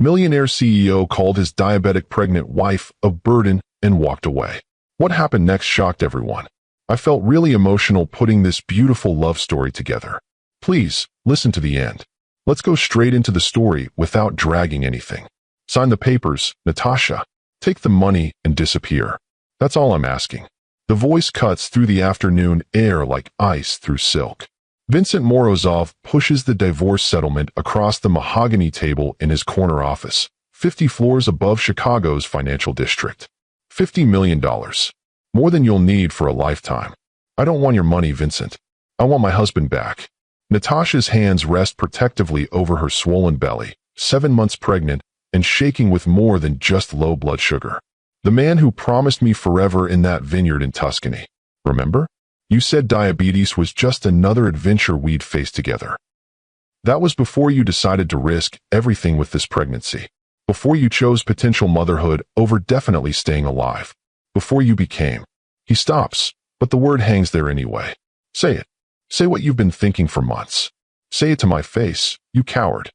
Millionaire CEO called his diabetic pregnant wife a burden and walked away. What happened next shocked everyone. I felt really emotional putting this beautiful love story together. Please, listen to the end. Let's go straight into the story without dragging anything. Sign the papers, Natasha. Take the money and disappear. That's all I'm asking. The voice cuts through the afternoon air like ice through silk. Vincent Morozov pushes the divorce settlement across the mahogany table in his corner office, 50 floors above Chicago's financial district. $50 million. More than you'll need for a lifetime. I don't want your money, Vincent. I want my husband back. Natasha's hands rest protectively over her swollen belly, 7 months pregnant, and shaking with more than just low blood sugar. The man who promised me forever in that vineyard in Tuscany. Remember? You said diabetes was just another adventure we'd face together. That was before you decided to risk everything with this pregnancy. Before you chose potential motherhood over definitely staying alive. Before you became. He stops, but the word hangs there anyway. Say it. Say what you've been thinking for months. Say it to my face, you coward.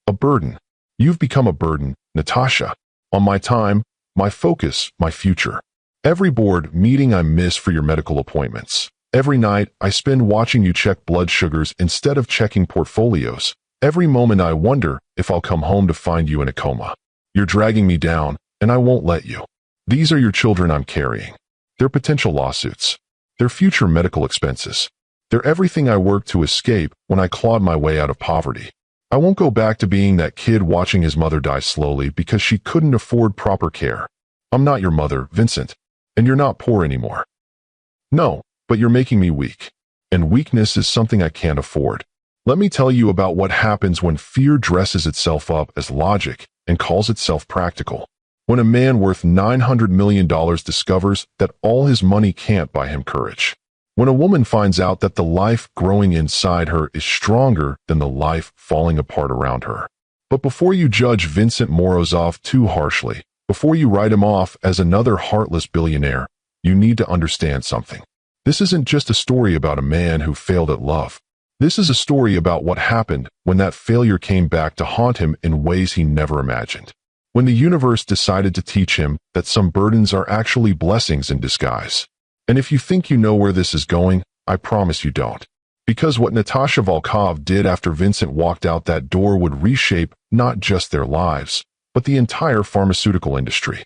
A burden. You've become a burden, Natasha. On my time, my focus, my future. Every board meeting I miss for your medical appointments. Every night I spend watching you check blood sugars instead of checking portfolios. Every moment I wonder if I'll come home to find you in a coma. You're dragging me down, and I won't let you. These are your children I'm carrying. They're potential lawsuits. They're future medical expenses. They're everything I worked to escape when I clawed my way out of poverty. I won't go back to being that kid watching his mother die slowly because she couldn't afford proper care. I'm not your mother, Vincent, and you're not poor anymore. No, but you're making me weak. And weakness is something I can't afford. Let me tell you about what happens when fear dresses itself up as logic and calls itself practical. When a man worth $900 million discovers that all his money can't buy him courage. When a woman finds out that the life growing inside her is stronger than the life falling apart around her. But before you judge Vincent Morozov too harshly, before you write him off as another heartless billionaire, you need to understand something. This isn't just a story about a man who failed at love. This is a story about what happened when that failure came back to haunt him in ways he never imagined. When the universe decided to teach him that some burdens are actually blessings in disguise. And if you think you know where this is going, I promise you don't. Because what Natasha Volkov did after Vincent walked out that door would reshape not just their lives, but the entire pharmaceutical industry.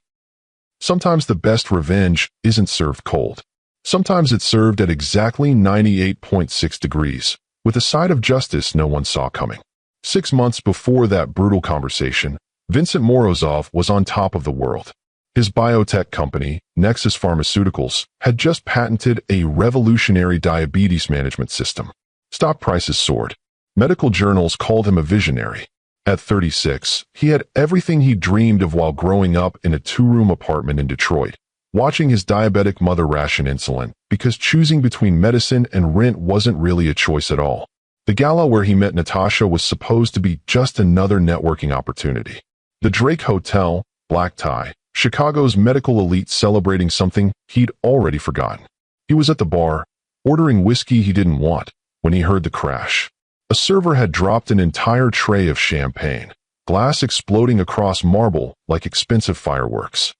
Sometimes the best revenge isn't served cold. Sometimes it's served at exactly 98.6 degrees, with a side of justice no one saw coming. 6 months before that brutal conversation, Vincent Morozov was on top of the world. His biotech company, Nexus Pharmaceuticals, had just patented a revolutionary diabetes management system. Stock prices soared. Medical journals called him a visionary. At 36, he had everything he dreamed of while growing up in a 2-room apartment in Detroit, watching his diabetic mother ration insulin because choosing between medicine and rent wasn't really a choice at all. The gala where he met Natasha was supposed to be just another networking opportunity. The Drake Hotel, black tie, Chicago's medical elite celebrating something he'd already forgotten. He was at the bar, ordering whiskey he didn't want, when he heard the crash. A server had dropped an entire tray of champagne, glass exploding across marble like expensive fireworks.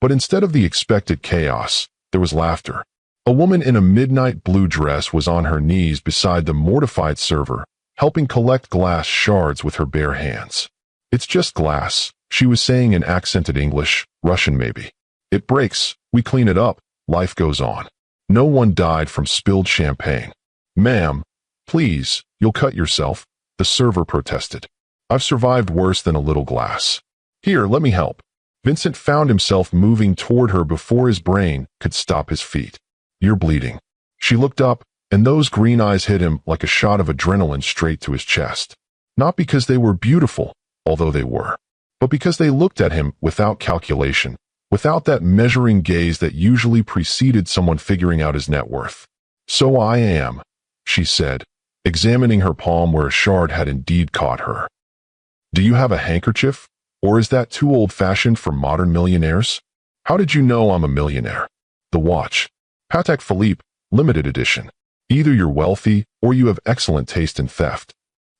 But instead of the expected chaos, there was laughter. A woman in a midnight blue dress was on her knees beside the mortified server, helping collect glass shards with her bare hands. It's just glass, she was saying in accented English, Russian maybe. It breaks, we clean it up, life goes on. No one died from spilled champagne. Ma'am, please, you'll cut yourself, the server protested. I've survived worse than a little glass. Here, let me help. Vincent found himself moving toward her before his brain could stop his feet. You're bleeding. She looked up, and those green eyes hit him like a shot of adrenaline straight to his chest. Not because they were beautiful, although they were, but because they looked at him without calculation, without that measuring gaze that usually preceded someone figuring out his net worth. So I am, she said, examining her palm where a shard had indeed caught her. Do you have a handkerchief? Or is that too old-fashioned for modern millionaires? How did you know I'm a millionaire? The watch. Patek Philippe, limited edition. Either you're wealthy or you have excellent taste in theft.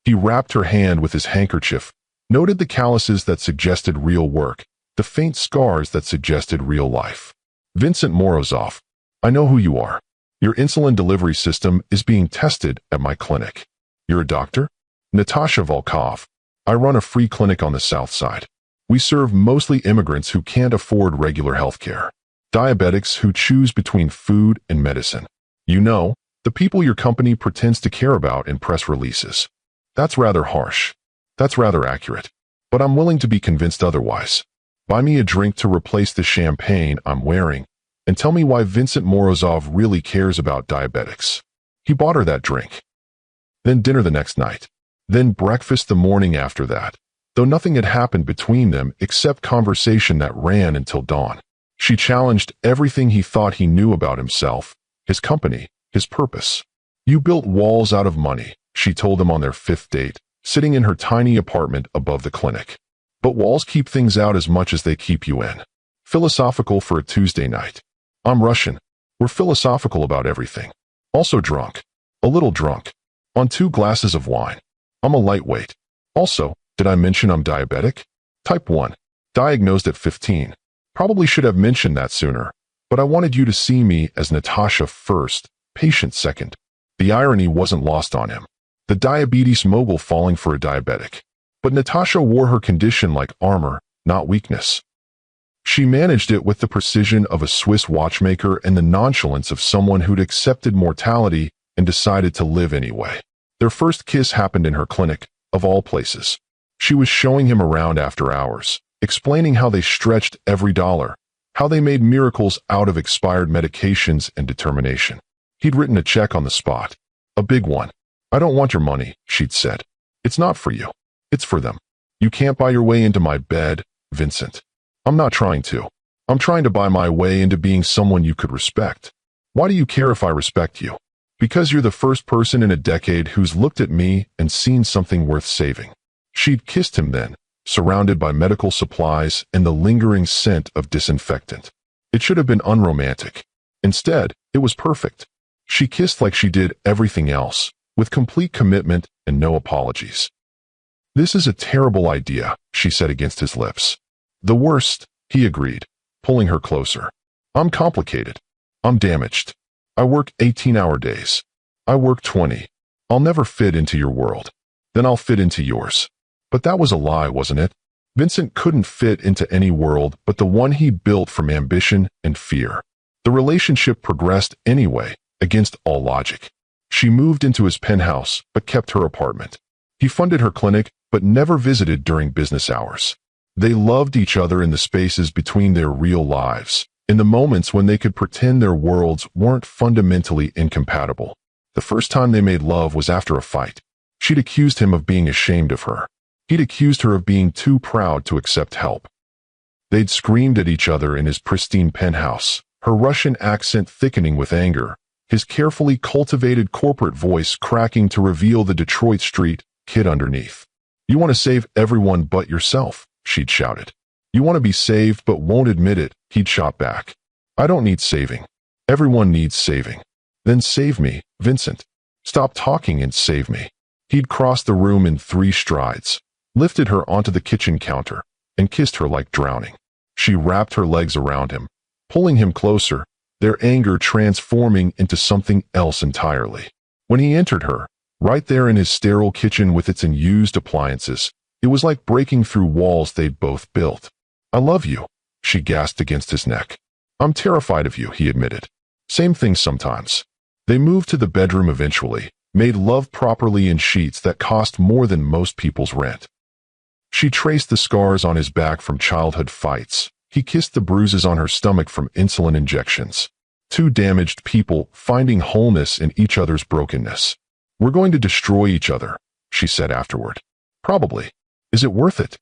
He wrapped her hand with his handkerchief, Noted the calluses that suggested real work, the faint scars that suggested real life. Vincent Morozov, I know who you are. Your insulin delivery system is being tested at my clinic. You're a doctor? Natasha Volkov. I run a free clinic on the south side. We serve mostly immigrants who can't afford regular health care. Diabetics who choose between food and medicine. You know, the people your company pretends to care about in press releases. That's rather harsh. That's rather accurate. But I'm willing to be convinced otherwise. Buy me a drink to replace the champagne I'm wearing, and tell me why Vincent Morozov really cares about diabetics. He bought her that drink. Then dinner the next night. Then breakfast the morning after that, though nothing had happened between them except conversation that ran until dawn. She challenged everything he thought he knew about himself, his company, his purpose. You built walls out of money, she told him on their fifth date, sitting in her tiny apartment above the clinic. But walls keep things out as much as they keep you in. Philosophical for a Tuesday night. I'm Russian. We're philosophical about everything. Also drunk. A little drunk. On 2 glasses of wine. I'm a lightweight. Also, did I mention I'm diabetic? Type 1. Diagnosed at 15. Probably should have mentioned that sooner, but I wanted you to see me as Natasha first, patient second. The irony wasn't lost on him. The diabetes mogul falling for a diabetic. But Natasha wore her condition like armor, not weakness. She managed it with the precision of a Swiss watchmaker and the nonchalance of someone who'd accepted mortality and decided to live anyway. Their first kiss happened in her clinic, of all places. She was showing him around after hours, explaining how they stretched every dollar, how they made miracles out of expired medications and determination. He'd written a check on the spot. A big one. I don't want your money, she'd said. It's not for you. It's for them. You can't buy your way into my bed, Vincent. I'm not trying to. I'm trying to buy my way into being someone you could respect. Why do you care if I respect you? Because you're the first person in a decade who's looked at me and seen something worth saving. She'd kissed him then, surrounded by medical supplies and the lingering scent of disinfectant. It should have been unromantic. Instead, it was perfect. She kissed like she did everything else, with complete commitment and no apologies. This is a terrible idea, she said against his lips. The worst, he agreed, pulling her closer. I'm complicated. I'm damaged. I work 18-hour days. I work 20. I'll never fit into your world. Then I'll fit into yours. But that was a lie, wasn't it? Vincent couldn't fit into any world but the one he built from ambition and fear. The relationship progressed anyway, against all logic. She moved into his penthouse, but kept her apartment. He funded her clinic, but never visited during business hours. They loved each other in the spaces between their real lives, in the moments when they could pretend their worlds weren't fundamentally incompatible. The first time they made love was after a fight. She'd accused him of being ashamed of her. He'd accused her of being too proud to accept help. They'd screamed at each other in his pristine penthouse, her Russian accent thickening with anger, his carefully cultivated corporate voice cracking to reveal the Detroit Street kid underneath. You want to save everyone but yourself, she'd shouted. You want to be saved but won't admit it, he'd shot back. I don't need saving. Everyone needs saving. Then save me, Vincent. Stop talking and save me. He'd crossed the room in 3 strides, lifted her onto the kitchen counter, and kissed her like drowning. She wrapped her legs around him, pulling him closer, their anger transforming into something else entirely. When he entered her, right there in his sterile kitchen with its unused appliances, it was like breaking through walls they'd both built. I love you, she gasped against his neck. I'm terrified of you, he admitted. Same thing sometimes. They moved to the bedroom eventually, made love properly in sheets that cost more than most people's rent. She traced the scars on his back from childhood fights. He kissed the bruises on her stomach from insulin injections. 2 damaged people finding wholeness in each other's brokenness. We're going to destroy each other, she said afterward. Probably. Is it worth it?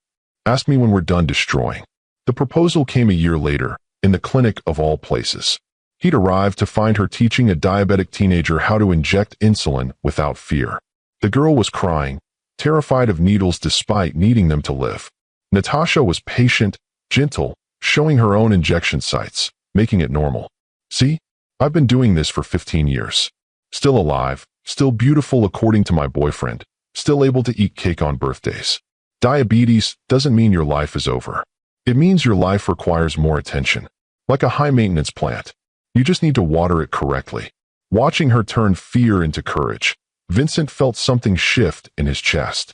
Ask me when we're done destroying. The proposal came a year later, in the clinic of all places. He'd arrived to find her teaching a diabetic teenager how to inject insulin without fear. The girl was crying, terrified of needles despite needing them to live. Natasha was patient, gentle, showing her own injection sites, making it normal. See? I've been doing this for 15 years. Still alive, still beautiful according to my boyfriend, still able to eat cake on birthdays. Diabetes doesn't mean your life is over. It means your life requires more attention. Like a high-maintenance plant. You just need to water it correctly. Watching her turn fear into courage, Vincent felt something shift in his chest.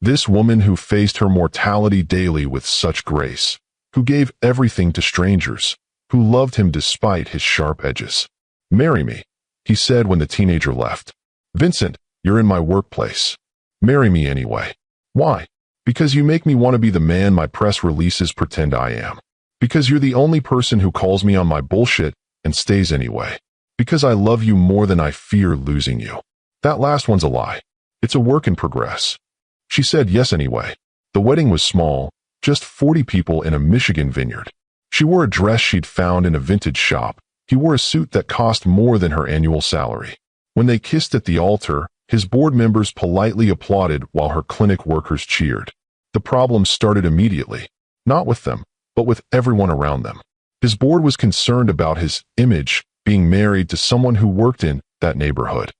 This woman who faced her mortality daily with such grace, who gave everything to strangers, who loved him despite his sharp edges. "Marry me," he said when the teenager left. "Vincent, you're in my workplace. Marry me anyway." "Why?" "Because you make me want to be the man my press releases pretend I am. Because you're the only person who calls me on my bullshit and stays anyway. Because I love you more than I fear losing you." That last one's a lie. It's a work in progress. She said yes anyway. The wedding was small, just 40 people in a Michigan vineyard. She wore a dress she'd found in a vintage shop. He wore a suit that cost more than her annual salary. When they kissed at the altar, his board members politely applauded while her clinic workers cheered. The problem started immediately. Not with them, but with everyone around them. His board was concerned about his image being married to someone who worked in that neighborhood.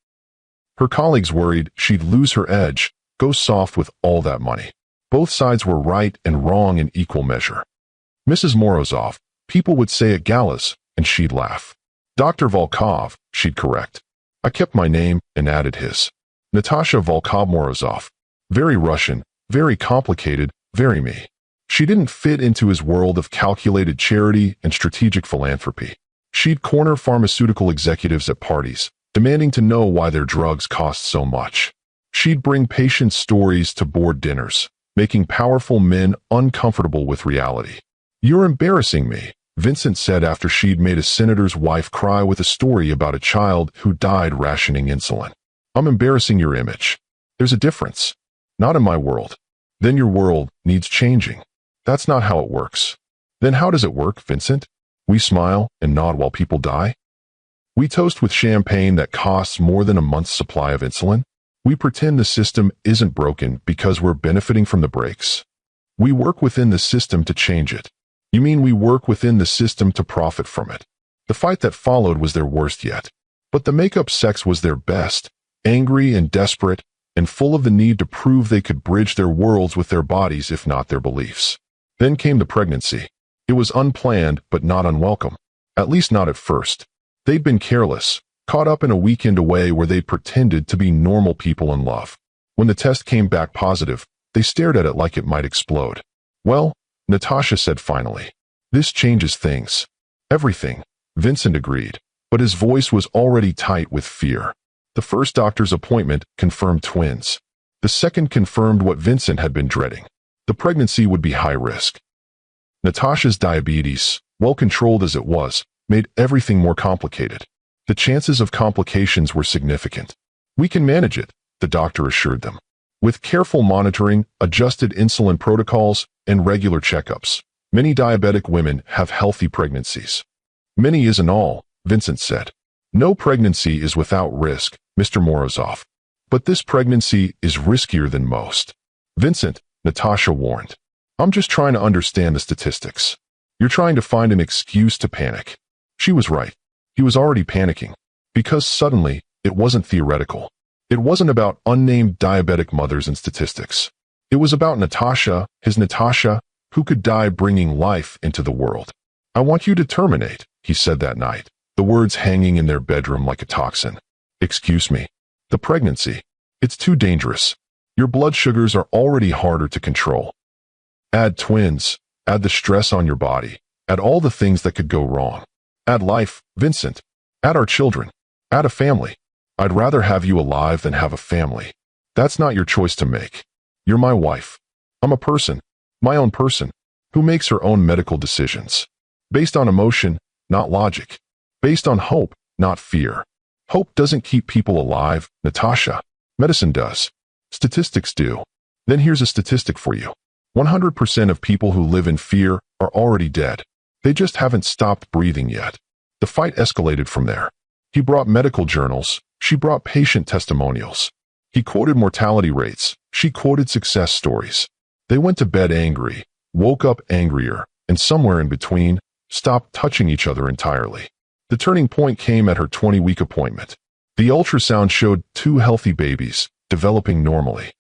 Her colleagues worried she'd lose her edge, go soft with all that money. Both sides were right and wrong in equal measure. Mrs. Morozov, people would say at galas, and she'd laugh. Dr. Volkov, she'd correct. I kept my name and added his. Natasha Volkov-Morozov. Very Russian, very complicated, very me. She didn't fit into his world of calculated charity and strategic philanthropy. She'd corner pharmaceutical executives at parties, demanding to know why their drugs cost so much. She'd bring patient stories to board dinners, making powerful men uncomfortable with reality. "You're embarrassing me," Vincent said after she'd made a senator's wife cry with a story about a child who died rationing insulin. "I'm embarrassing your image. There's a difference. Not in my world. Then your world needs changing. That's not how it works." "Then how does it work, Vincent?" "We smile and nod while people die. We toast with champagne that costs more than a month's supply of insulin. We pretend the system isn't broken because we're benefiting from the breaks. We work within the system to change it." "You mean we work within the system to profit from it?" The fight that followed was their worst yet. But the make-up sex was their best, angry and desperate, and full of the need to prove they could bridge their worlds with their bodies if not their beliefs. Then came the pregnancy. It was unplanned but not unwelcome. At least not at first. They'd been careless, caught up in a weekend away where they pretended to be normal people in love. When the test came back positive, they stared at it like it might explode. "Well," Natasha said finally, "this changes things." "Everything," Vincent agreed, but his voice was already tight with fear. The first doctor's appointment confirmed twins. The second confirmed what Vincent had been dreading. The pregnancy would be high risk. Natasha's diabetes, well controlled as it was, made everything more complicated. The chances of complications were significant. "We can manage it," the doctor assured them. "With careful monitoring, adjusted insulin protocols, and regular checkups. Many diabetic women have healthy pregnancies." "Many isn't all," Vincent said. "No pregnancy is without risk, Mr. Morozov. But this pregnancy is riskier than most." "Vincent," Natasha warned, "I'm just trying to understand the statistics. You're trying to find an excuse to panic." She was right. He was already panicking. Because suddenly, it wasn't theoretical. It wasn't about unnamed diabetic mothers and statistics. It was about Natasha, his Natasha, who could die bringing life into the world. "I want you to terminate," he said that night, the words hanging in their bedroom like a toxin. "Excuse me. The pregnancy. It's too dangerous. Your blood sugars are already harder to control. Add twins, add the stress on your body, add all the things that could go wrong. Add life, Vincent. Add our children. Add a family. I'd rather have you alive than have a family. That's not your choice to make. You're my wife. I'm a person, my own person, who makes her own medical decisions. Based on emotion, not logic. Based on hope, not fear. Hope doesn't keep people alive, Natasha. Medicine does. Statistics do. Then here's a statistic for you. 100% of people who live in fear are already dead. They just haven't stopped breathing yet." The fight escalated from there. He brought medical journals. She brought patient testimonials. He quoted mortality rates. She quoted success stories. They went to bed angry, woke up angrier, and somewhere in between, stopped touching each other entirely. The turning point came at her 20-week appointment. The ultrasound showed 2 healthy babies, developing normally.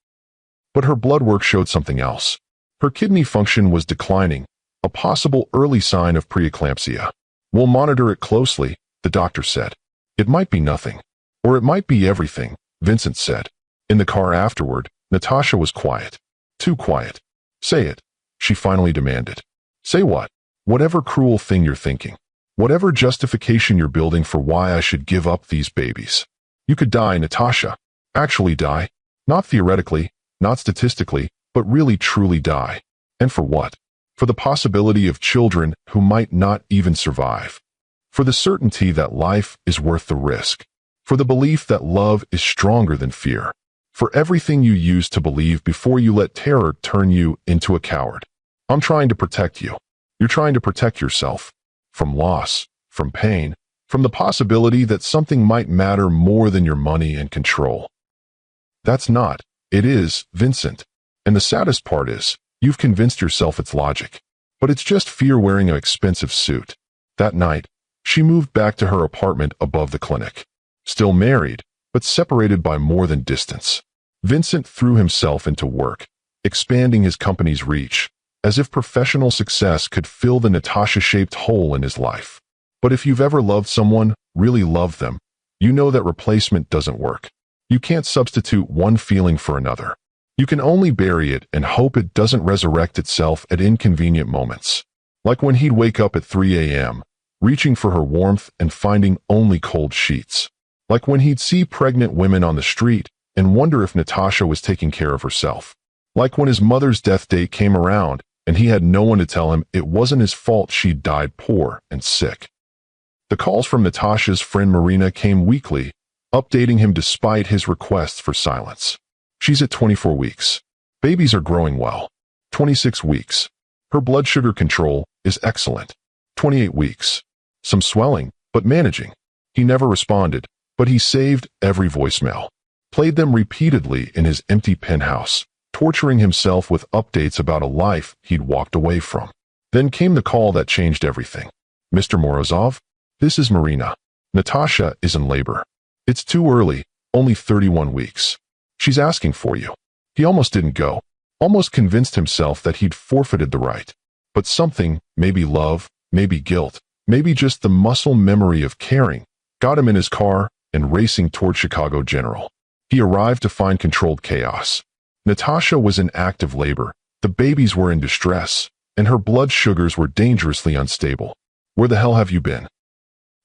But her blood work showed something else. Her kidney function was declining, a possible early sign of preeclampsia. We'll monitor it closely, the doctor said. It might be nothing. Or it might be everything, Vincent said. In the car afterward, Natasha was quiet. Too quiet. Say it, she finally demanded. Say what? Whatever cruel thing you're thinking. Whatever justification you're building for why I should give up these babies. You could die, Natasha. Actually die. Not theoretically, not statistically, but really truly die. And for what? For the possibility of children who might not even survive. For the certainty that life is worth the risk. For the belief that love is stronger than fear. For everything you used to believe before you let terror turn you into a coward. I'm trying to protect you. You're trying to protect yourself. From loss, from pain, from the possibility that something might matter more than your money and control. That's not. It is, Vincent. And the saddest part is, you've convinced yourself it's logic. But it's just fear wearing an expensive suit. That night, she moved back to her apartment above the clinic. Still married, but separated by more than distance. Vincent threw himself into work, expanding his company's reach, as if professional success could fill the Natasha-shaped hole in his life. But if you've ever loved someone, really loved them, you know that replacement doesn't work. You can't substitute one feeling for another. You can only bury it and hope it doesn't resurrect itself at inconvenient moments. Like when he'd wake up at 3 a.m., reaching for her warmth and finding only cold sheets. Like when he'd see pregnant women on the street and wonder if Natasha was taking care of herself. Like when his mother's death date came around and he had no one to tell him it wasn't his fault she'd died poor and sick. The calls from Natasha's friend Marina came weekly, updating him despite his requests for silence. She's at 24 weeks. Babies are growing well. 26 weeks. Her blood sugar control is excellent. 28 weeks. Some swelling, but managing. He never responded, but he saved every voicemail. Played them repeatedly in his empty penthouse, torturing himself with updates about a life he'd walked away from. Then came the call that changed everything. Mr. Morozov? This is Marina. Natasha is in labor. It's too early, only 31 weeks. She's asking for you. He almost didn't go. Almost convinced himself that he'd forfeited the right. But something, maybe love, maybe guilt, maybe just the muscle memory of caring, got him in his car and racing toward Chicago General. He arrived to find controlled chaos. Natasha was in active labor, the babies were in distress, and her blood sugars were dangerously unstable. Where the hell have you been?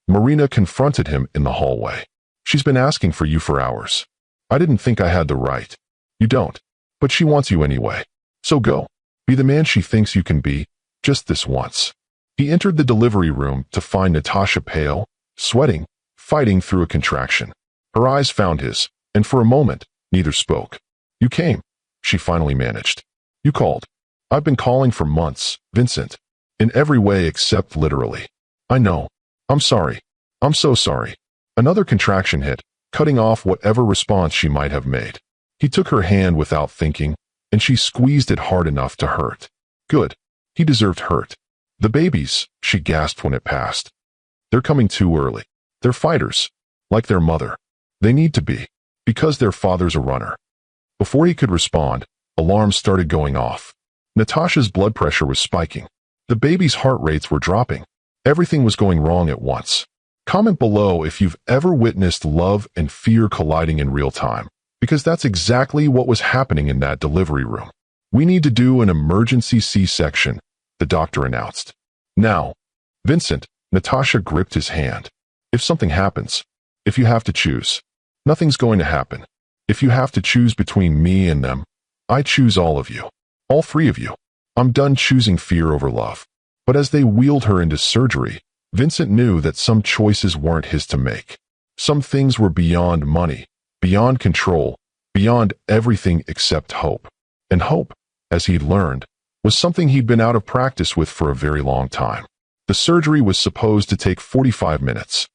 Marina confronted him in the hallway. She's been asking for you for hours. I didn't think I had the right. You don't. But she wants you anyway. So go. Be the man she thinks you can be, just this once. He entered the delivery room to find Natasha pale, sweating, fighting through a contraction. Her eyes found his, and for a moment, neither spoke. You came, she finally managed. You called. I've been calling for months, Vincent. In every way except literally. I know. I'm sorry. I'm so sorry. Another contraction hit, cutting off whatever response she might have made. He took her hand without thinking, and she squeezed it hard enough to hurt. Good. He deserved hurt. The babies, she gasped when it passed. They're coming too early. They're fighters. Like their mother. They need to be. Because their father's a runner. Before he could respond, alarms started going off. Natasha's blood pressure was spiking. The baby's heart rates were dropping. Everything was going wrong at once. Comment below if you've ever witnessed love and fear colliding in real time, because that's exactly what was happening in that delivery room. We need to do an emergency C-section, the doctor announced. Now, Vincent, Natasha gripped his hand. If something happens, if you have to choose, nothing's going to happen. If you have to choose between me and them, I choose all of you. All three of you. I'm done choosing fear over love. But as they wheeled her into surgery, Vincent knew that some choices weren't his to make. Some things were beyond money, beyond control, beyond everything except hope. And hope, as he'd learned, was something he'd been out of practice with for a very long time. The surgery was supposed to take 45 minutes.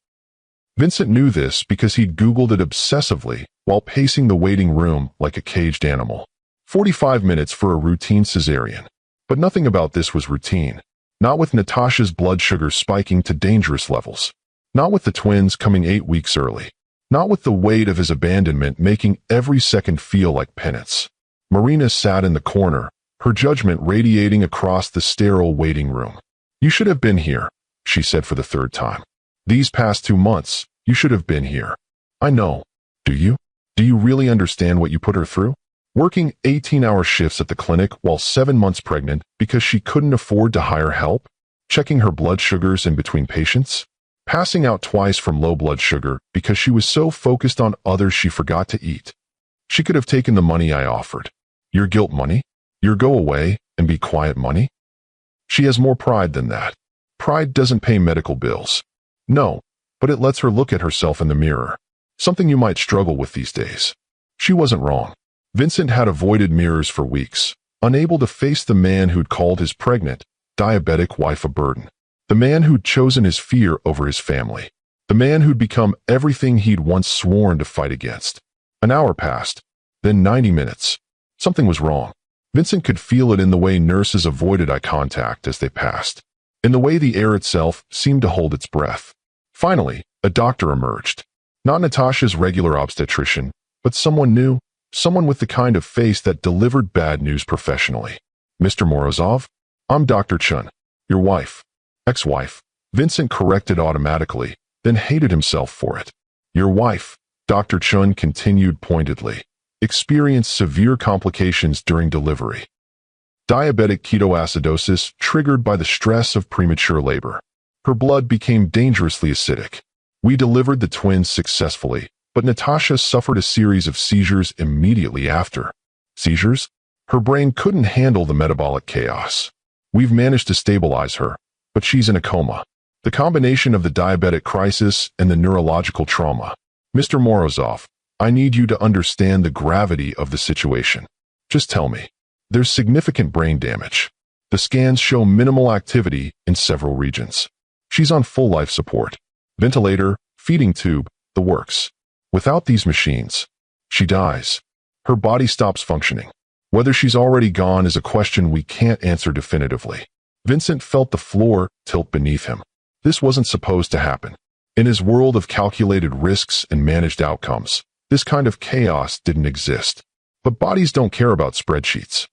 Vincent knew this because he'd Googled it obsessively while pacing the waiting room like a caged animal. 45 minutes for a routine cesarean. But nothing about this was routine. Not with Natasha's blood sugar spiking to dangerous levels. Not with the twins coming 8 weeks early. Not with the weight of his abandonment making every second feel like penance. Marina sat in the corner, her judgment radiating across the sterile waiting room. "You should have been here," she said for the third time. "These past 2 months, you should have been here." "I know. Do you? Do you really understand what you put her through? Working 18-hour shifts at the clinic while 7 months pregnant because she couldn't afford to hire help? Checking her blood sugars in between patients? Passing out twice from low blood sugar because she was so focused on others she forgot to eat? She could have taken the money I offered. Your guilt money? Your go away and be quiet money? She has more pride than that. Pride doesn't pay medical bills. No, but it lets her look at herself in the mirror. Something you might struggle with these days." She wasn't wrong. Vincent had avoided mirrors for weeks, unable to face the man who'd called his pregnant, diabetic wife a burden. The man who'd chosen his fear over his family. The man who'd become everything he'd once sworn to fight against. An hour passed, then 90 minutes. Something was wrong. Vincent could feel it in the way nurses avoided eye contact as they passed, in the way the air itself seemed to hold its breath. Finally, a doctor emerged. Not Natasha's regular obstetrician, but someone new, someone with the kind of face that delivered bad news professionally. "Mr. Morozov, I'm Dr. Chun, your wife." "Ex-wife," Vincent corrected automatically, then hated himself for it. "Your wife," Dr. Chun continued pointedly, "experienced severe complications during delivery. Diabetic ketoacidosis triggered by the stress of premature labor. Her blood became dangerously acidic. We delivered the twins successfully, but Natasha suffered a series of seizures immediately after." "Seizures?" "Her brain couldn't handle the metabolic chaos. We've managed to stabilize her, but she's in a coma. The combination of the diabetic crisis and the neurological trauma. Mr. Morozov, I need you to understand the gravity of the situation. Just tell me." "There's significant brain damage. The scans show minimal activity in several regions. She's on full life support. Ventilator, feeding tube, the works. Without these machines, she dies. Her body stops functioning. Whether she's already gone is a question we can't answer definitively." Vincent felt the floor tilt beneath him. This wasn't supposed to happen. In his world of calculated risks and managed outcomes, this kind of chaos didn't exist. But bodies don't care about spreadsheets.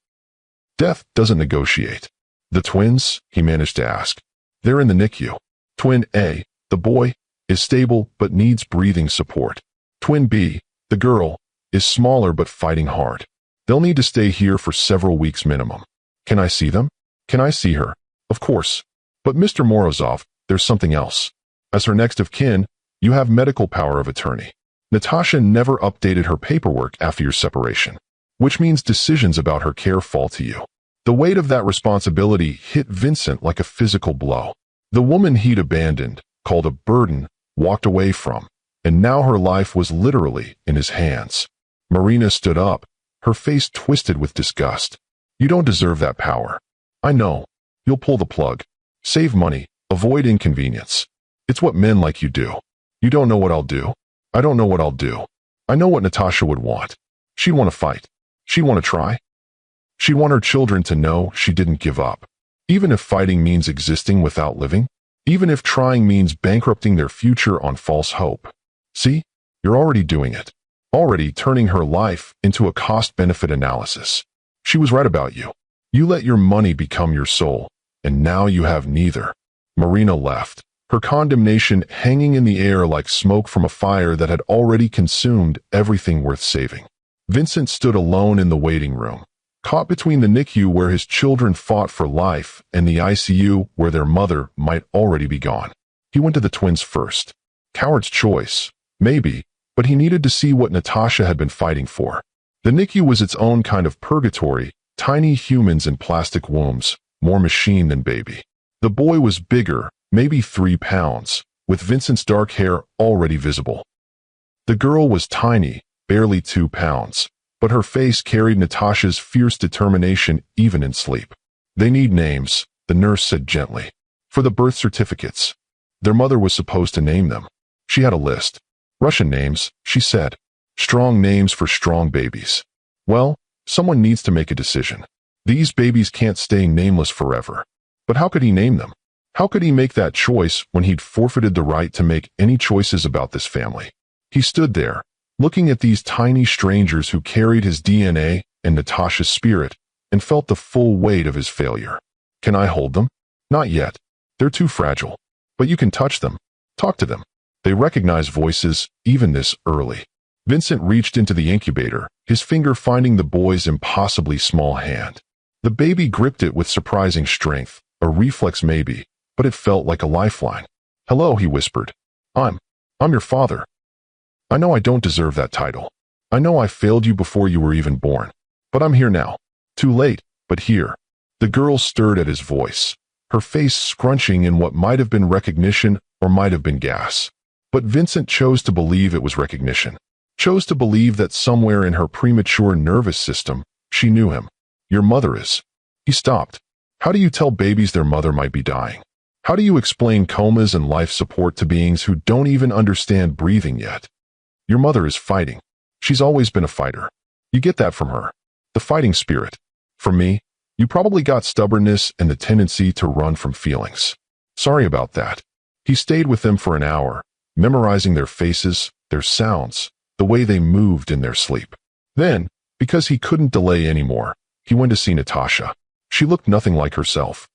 Death doesn't negotiate. "The twins?" he managed to ask. "They're in the NICU. Twin A, the boy, is stable but needs breathing support. Twin B, the girl, is smaller but fighting hard. They'll need to stay here for several weeks minimum." "Can I see them?" "Can I see her?" "Of course. But Mr. Morozov, there's something else. As her next of kin, you have medical power of attorney. Natasha never updated her paperwork after your separation, which means decisions about her care fall to you." The weight of that responsibility hit Vincent like a physical blow. The woman he'd abandoned, called a burden, walked away from, and now her life was literally in his hands. Marina stood up, her face twisted with disgust. "You don't deserve that power. I know. You'll pull the plug. Save money, avoid inconvenience. It's what men like you do. You don't know what I'll do. I don't know what I'll do. I know what Natasha would want. She'd want to fight. She'd want to try. She'd want her children to know she didn't give up. Even if fighting means existing without living. Even if trying means bankrupting their future on false hope. See? You're already doing it. Already turning her life into a cost-benefit analysis. She was right about you. You let your money become your soul, and now you have neither." Marina left, her condemnation hanging in the air like smoke from a fire that had already consumed everything worth saving. Vincent stood alone in the waiting room, caught between the NICU where his children fought for life and the ICU where their mother might already be gone. He went to the twins first. Coward's choice, maybe, but he needed to see what Natasha had been fighting for. The NICU was its own kind of purgatory, tiny humans in plastic wombs, more machine than baby. The boy was bigger, maybe 3 pounds, with Vincent's dark hair already visible. The girl was tiny, barely 2 pounds, but her face carried Natasha's fierce determination even in sleep. "They need names," the nurse said gently. "For the birth certificates. Their mother was supposed to name them. She had a list. Russian names, she said. Strong names for strong babies. Well, someone needs to make a decision. These babies can't stay nameless forever. But how could he name them? How could he make that choice when he'd forfeited the right to make any choices about this family? He stood there, looking at these tiny strangers who carried his DNA and Natasha's spirit and felt the full weight of his failure. Can I hold them? Not yet. They're too fragile. But you can touch them. Talk to them. They recognize voices, even this early. Vincent reached into the incubator, his finger finding the boy's impossibly small hand. The baby gripped it with surprising strength, a reflex maybe, but it felt like a lifeline. Hello, he whispered. I'm your father. I know I don't deserve that title. I know I failed you before you were even born. But I'm here now. Too late, but here. The girl stirred at his voice, her face scrunching in what might have been recognition or might have been gas. But Vincent chose to believe it was recognition. Chose to believe that somewhere in her premature nervous system, she knew him. Your mother is. He stopped. How do you tell babies their mother might be dying? How do you explain comas and life support to beings who don't even understand breathing yet? Your mother is fighting. She's always been a fighter. You get that from her. The fighting spirit. From me, you probably got stubbornness and the tendency to run from feelings. Sorry about that. He stayed with them for an hour, memorizing their faces, their sounds, the way they moved in their sleep. Then, because he couldn't delay anymore, he went to see Natasha. She looked nothing like herself.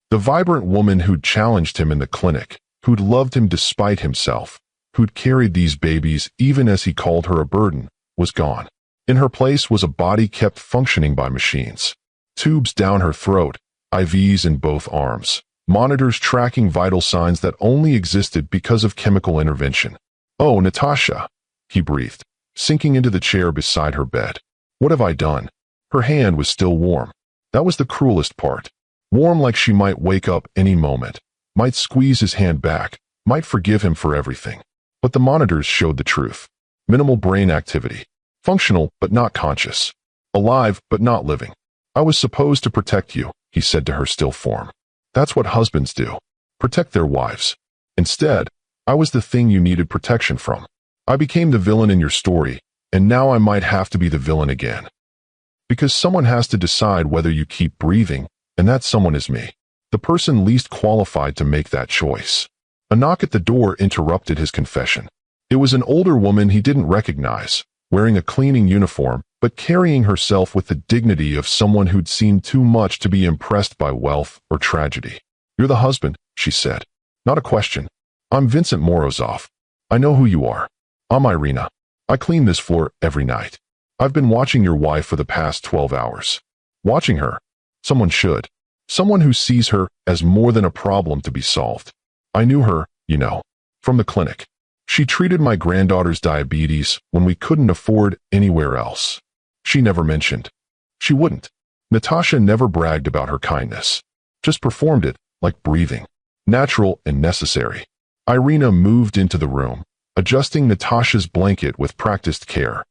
The vibrant woman who'd challenged him in the clinic, who'd loved him despite himself, who'd carried these babies even as he called her a burden, was gone. In her place was a body kept functioning by machines. Tubes down her throat, IVs in both arms, monitors tracking vital signs that only existed because of chemical intervention. Oh, Natasha, he breathed, sinking into the chair beside her bed. What have I done? Her hand was still warm. That was the cruelest part. Warm like she might wake up any moment, might squeeze his hand back, might forgive him for everything. But the monitors showed the truth. Minimal brain activity. Functional, but not conscious. Alive, but not living. I was supposed to protect you, he said to her still form. That's what husbands do. Protect their wives. Instead, I was the thing you needed protection from. I became the villain in your story, and now I might have to be the villain again. Because someone has to decide whether you keep breathing, and that someone is me. The person least qualified to make that choice. A knock at the door interrupted his confession. It was an older woman he didn't recognize, wearing a cleaning uniform, but carrying herself with the dignity of someone who'd seen too much to be impressed by wealth or tragedy. You're the husband, she said. Not a question. I'm Vincent Morozov. I know who you are. I'm Irina. I clean this floor every night. I've been watching your wife for the past 12 hours. Watching her. Someone should. Someone who sees her as more than a problem to be solved. I knew her, you know, from the clinic. She treated my granddaughter's diabetes when we couldn't afford anywhere else. She never mentioned. She wouldn't. Natasha never bragged about her kindness. Just performed it, like breathing. Natural and necessary. Irina moved into the room, adjusting Natasha's blanket with practiced care.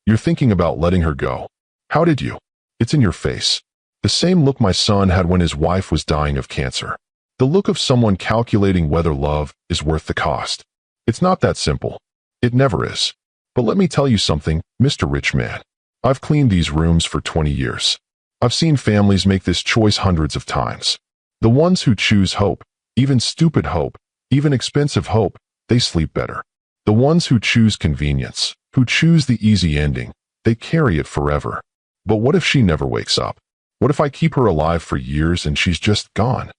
You're thinking about letting her go. How did you? It's in your face. The same look my son had when his wife was dying of cancer. The look of someone calculating whether love is worth the cost. It's not that simple. It never is. But let me tell you something, Mr. Rich Man. I've cleaned these rooms for 20 years. I've seen families make this choice hundreds of times. The ones who choose hope, even stupid hope, even expensive hope, they sleep better. The ones who choose convenience, who choose the easy ending, they carry it forever. But what if she never wakes up? What if I keep her alive for years and she's just gone?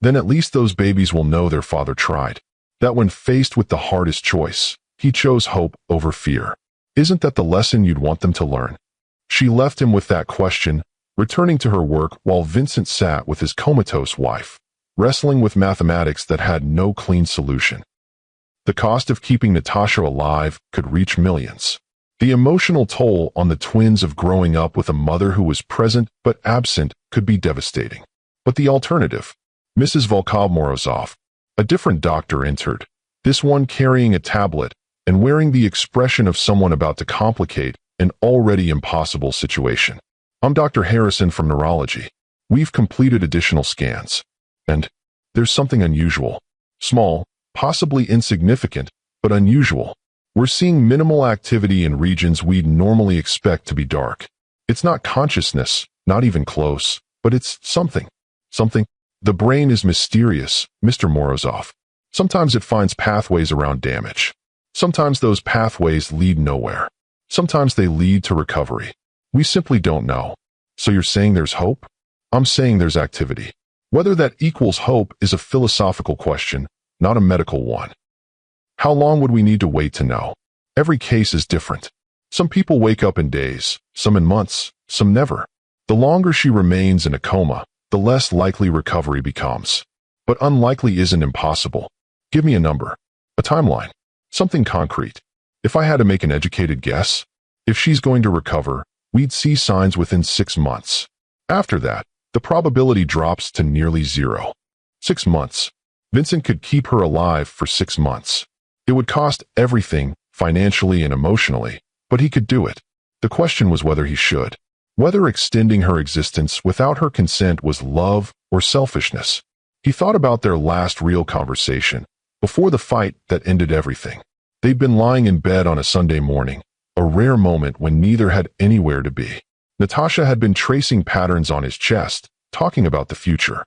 Then at least those babies will know their father tried. That when faced with the hardest choice, he chose hope over fear. Isn't that the lesson you'd want them to learn? She left him with that question, returning to her work while Vincent sat with his comatose wife, wrestling with mathematics that had no clean solution. The cost of keeping Natasha alive could reach millions. The emotional toll on the twins of growing up with a mother who was present but absent could be devastating. But the alternative? Mrs. Volkov-Morozov, a different doctor entered, this one carrying a tablet and wearing the expression of someone about to complicate an already impossible situation. I'm Dr. Harrison from neurology. We've completed additional scans. And there's something unusual. Small, possibly insignificant, but unusual. We're seeing minimal activity in regions we'd normally expect to be dark. It's not consciousness, not even close, but it's something. Something. The brain is mysterious, Mr. Morozov. Sometimes it finds pathways around damage. Sometimes those pathways lead nowhere. Sometimes they lead to recovery. We simply don't know. So you're saying there's hope? I'm saying there's activity. Whether that equals hope is a philosophical question, not a medical one. How long would we need to wait to know? Every case is different. Some people wake up in days, some in months, some never. The longer she remains in a coma, the less likely recovery becomes. But unlikely isn't impossible. Give me a number, a timeline, something concrete. If I had to make an educated guess, if she's going to recover, we'd see signs within 6 months. After that, the probability drops to nearly 0. 6 months. Vincent could keep her alive for 6 months. It would cost everything, financially and emotionally, but he could do it. The question was whether he should. Whether extending her existence without her consent was love or selfishness. He thought about their last real conversation, before the fight that ended everything. They'd been lying in bed on a Sunday morning, a rare moment when neither had anywhere to be. Natasha had been tracing patterns on his chest, talking about the future.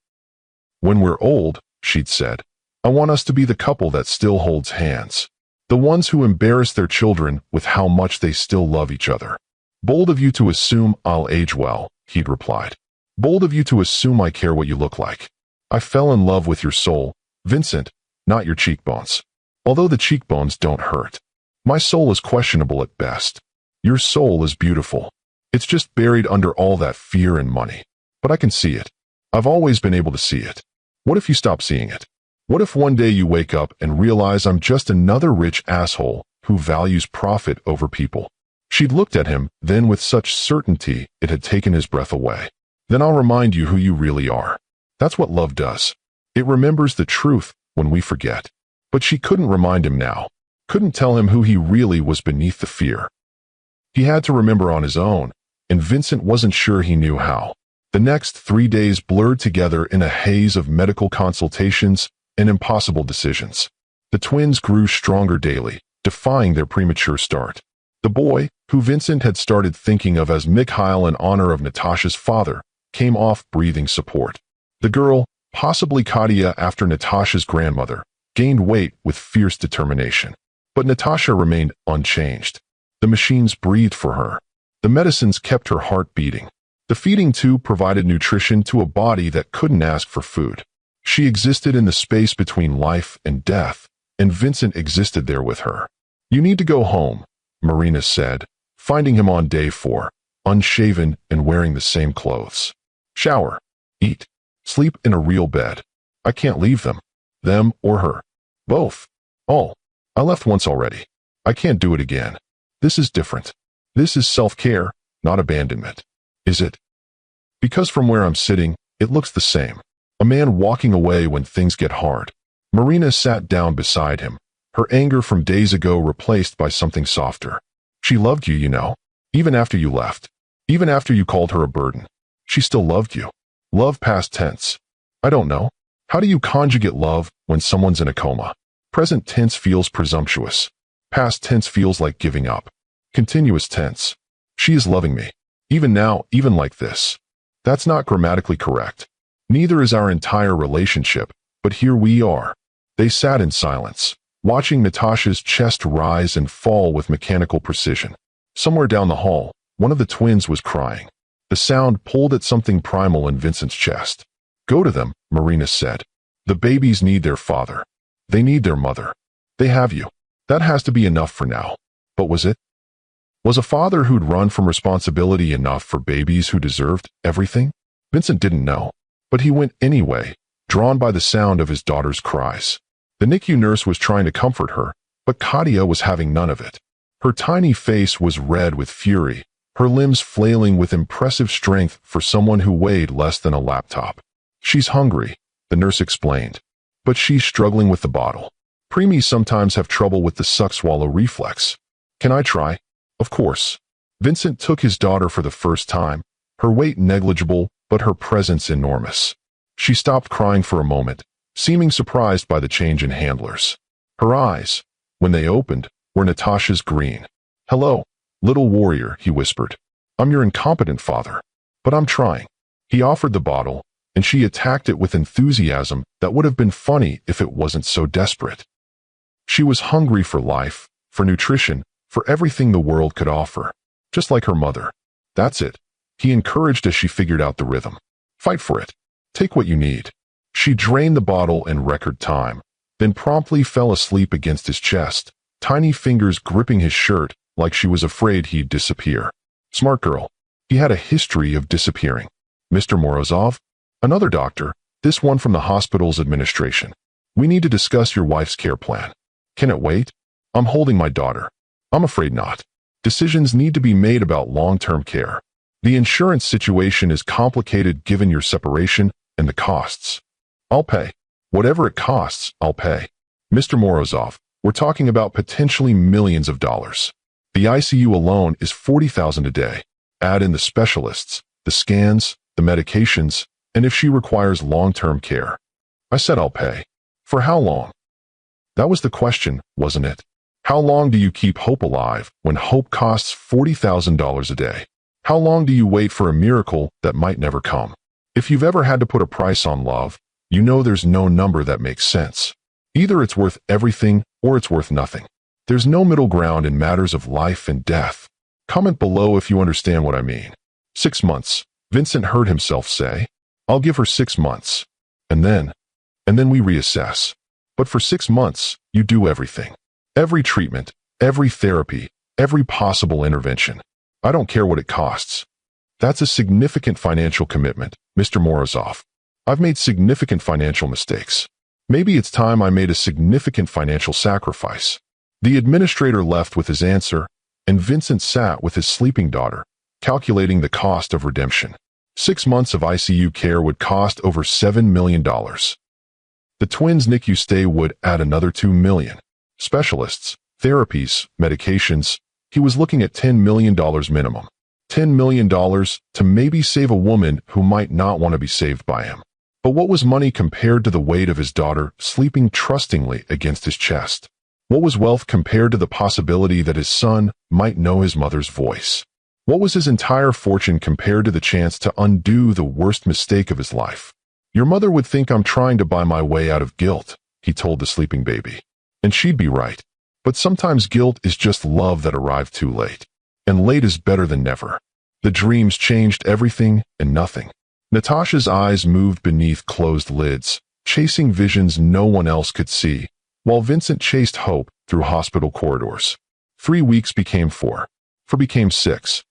When we're old, she'd said, I want us to be the couple that still holds hands. The ones who embarrass their children with how much they still love each other. Bold of you to assume I'll age well, he'd replied. Bold of you to assume I care what you look like. I fell in love with your soul, Vincent, not your cheekbones. Although the cheekbones don't hurt. My soul is questionable at best. Your soul is beautiful. It's just buried under all that fear and money. But I can see it. I've always been able to see it. What if you stop seeing it? What if one day you wake up and realize I'm just another rich asshole who values profit over people? She'd looked at him, then with such certainty it had taken his breath away. Then I'll remind you who you really are. That's what love does. It remembers the truth when we forget. But she couldn't remind him now. Couldn't tell him who he really was beneath the fear. He had to remember on his own, and Vincent wasn't sure he knew how. The next 3 days blurred together in a haze of medical consultations and impossible decisions. The twins grew stronger daily, defying their premature start. The boy, who Vincent had started thinking of as Mikhail in honor of Natasha's father, came off breathing support. The girl, possibly Katia after Natasha's grandmother, gained weight with fierce determination. But Natasha remained unchanged. The machines breathed for her. The medicines kept her heart beating. The feeding tube provided nutrition to a body that couldn't ask for food. She existed in the space between life and death, and Vincent existed there with her. You need to go home, Marina said, finding him on day 4, unshaven and wearing the same clothes. Shower, eat, sleep in a real bed. I can't leave them or her. Both. All. I left once already. I can't do it again. This is different. This is self-care, not abandonment. Is it? Because from where I'm sitting, it looks the same. A man walking away when things get hard. Marina sat down beside him, her anger from days ago replaced by something softer. She loved you, you know. Even after you left. Even after you called her a burden. She still loved you. Love past tense. I don't know. How do you conjugate love when someone's in a coma? Present tense feels presumptuous. Past tense feels like giving up. Continuous tense. She is loving me. Even now, even like this. That's not grammatically correct. Neither is our entire relationship, but here we are. They sat in silence, watching Natasha's chest rise and fall with mechanical precision. Somewhere down the hall, one of the twins was crying. The sound pulled at something primal in Vincent's chest. Go to them, Marina said. The babies need their father. They need their mother. They have you. That has to be enough for now. But was it? Was a father who'd run from responsibility enough for babies who deserved everything? Vincent didn't know. But he went anyway, drawn by the sound of his daughter's cries. The NICU nurse was trying to comfort her, but Katia was having none of it. Her tiny face was red with fury, her limbs flailing with impressive strength for someone who weighed less than a laptop. She's hungry, the nurse explained. But she's struggling with the bottle. Preemies sometimes have trouble with the suck-swallow reflex. Can I try? Of course. Vincent took his daughter for the first time, her weight negligible, but her presence enormous. She stopped crying for a moment, seeming surprised by the change in handlers. Her eyes, when they opened, were Natasha's green. Hello, little warrior, he whispered. I'm your incompetent father. But I'm trying. He offered the bottle, and she attacked it with enthusiasm that would have been funny if it wasn't so desperate. She was hungry for life, for nutrition, for everything the world could offer, just like her mother. That's it, he encouraged as she figured out the rhythm. Fight for it. Take what you need. She drained the bottle in record time, then promptly fell asleep against his chest, tiny fingers gripping his shirt like she was afraid he'd disappear. Smart girl. He had a history of disappearing. Mr. Morozov? Another doctor, this one from the hospital's administration. We need to discuss your wife's care plan. Can it wait? I'm holding my daughter. I'm afraid not. Decisions need to be made about long-term care. The insurance situation is complicated given your separation and the costs. I'll pay. Whatever it costs, I'll pay. Mr. Morozov, we're talking about potentially millions of dollars. The ICU alone is $40,000 a day. Add in the specialists, the scans, the medications, and if she requires long-term care. I said I'll pay. For how long? That was the question, wasn't it? How long do you keep hope alive when hope costs $40,000 a day? How long do you wait for a miracle that might never come? If you've ever had to put a price on love, you know there's no number that makes sense. Either it's worth everything or it's worth nothing. There's no middle ground in matters of life and death. Comment below if you understand what I mean. 6 months, Vincent heard himself say. I'll give her 6 months. And then we reassess. But for 6 months, you do everything. Every treatment, every therapy, every possible intervention. I don't care what it costs. That's a significant financial commitment, Mr. Morozov. I've made significant financial mistakes. Maybe it's time I made a significant financial sacrifice. The administrator left with his answer, and Vincent sat with his sleeping daughter, calculating the cost of redemption. 6 months of ICU care would cost over $7 million. The twins' NICU stay would add another $2 million. Specialists, therapies, medications. He was looking at $10 million minimum. $10 million to maybe save a woman who might not want to be saved by him. But what was money compared to the weight of his daughter sleeping trustingly against his chest? What was wealth compared to the possibility that his son might know his mother's voice? What was his entire fortune compared to the chance to undo the worst mistake of his life? Your mother would think I'm trying to buy my way out of guilt, he told the sleeping baby. And she'd be right. But sometimes guilt is just love that arrived too late. And late is better than never. The dreams changed everything and nothing. Natasha's eyes moved beneath closed lids, chasing visions no one else could see, while Vincent chased hope through hospital corridors. 3 weeks became 4. 4 became 6.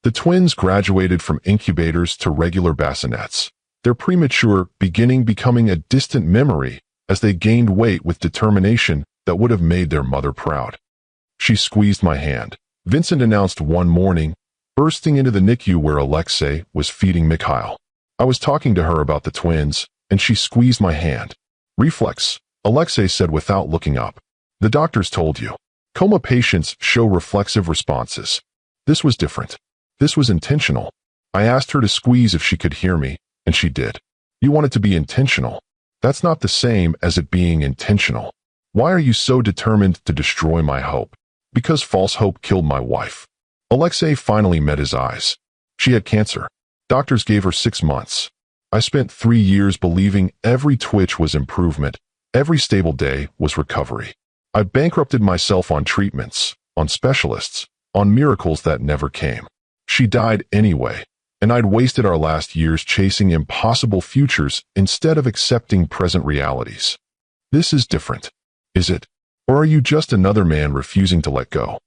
The twins graduated from incubators to regular bassinets, their premature beginning becoming a distant memory as they gained weight with determination that would have made their mother proud. She squeezed my hand, Vincent announced one morning, bursting into the NICU where Alexei was feeding Mikhail. I was talking to her about the twins, and she squeezed my hand. Reflex, Alexei said without looking up. The doctors told you. Coma patients show reflexive responses. This was different. This was intentional. I asked her to squeeze if she could hear me, and she did. You want it to be intentional. That's not the same as it being intentional. Why are you so determined to destroy my hope? Because false hope killed my wife. Alexei finally met his eyes. She had cancer. Doctors gave her 6 months. I spent 3 years believing every twitch was improvement, every stable day was recovery. I bankrupted myself on treatments, on specialists, on miracles that never came. She died anyway, and I'd wasted our last years chasing impossible futures instead of accepting present realities. This is different, is it? Or are you just another man refusing to let go?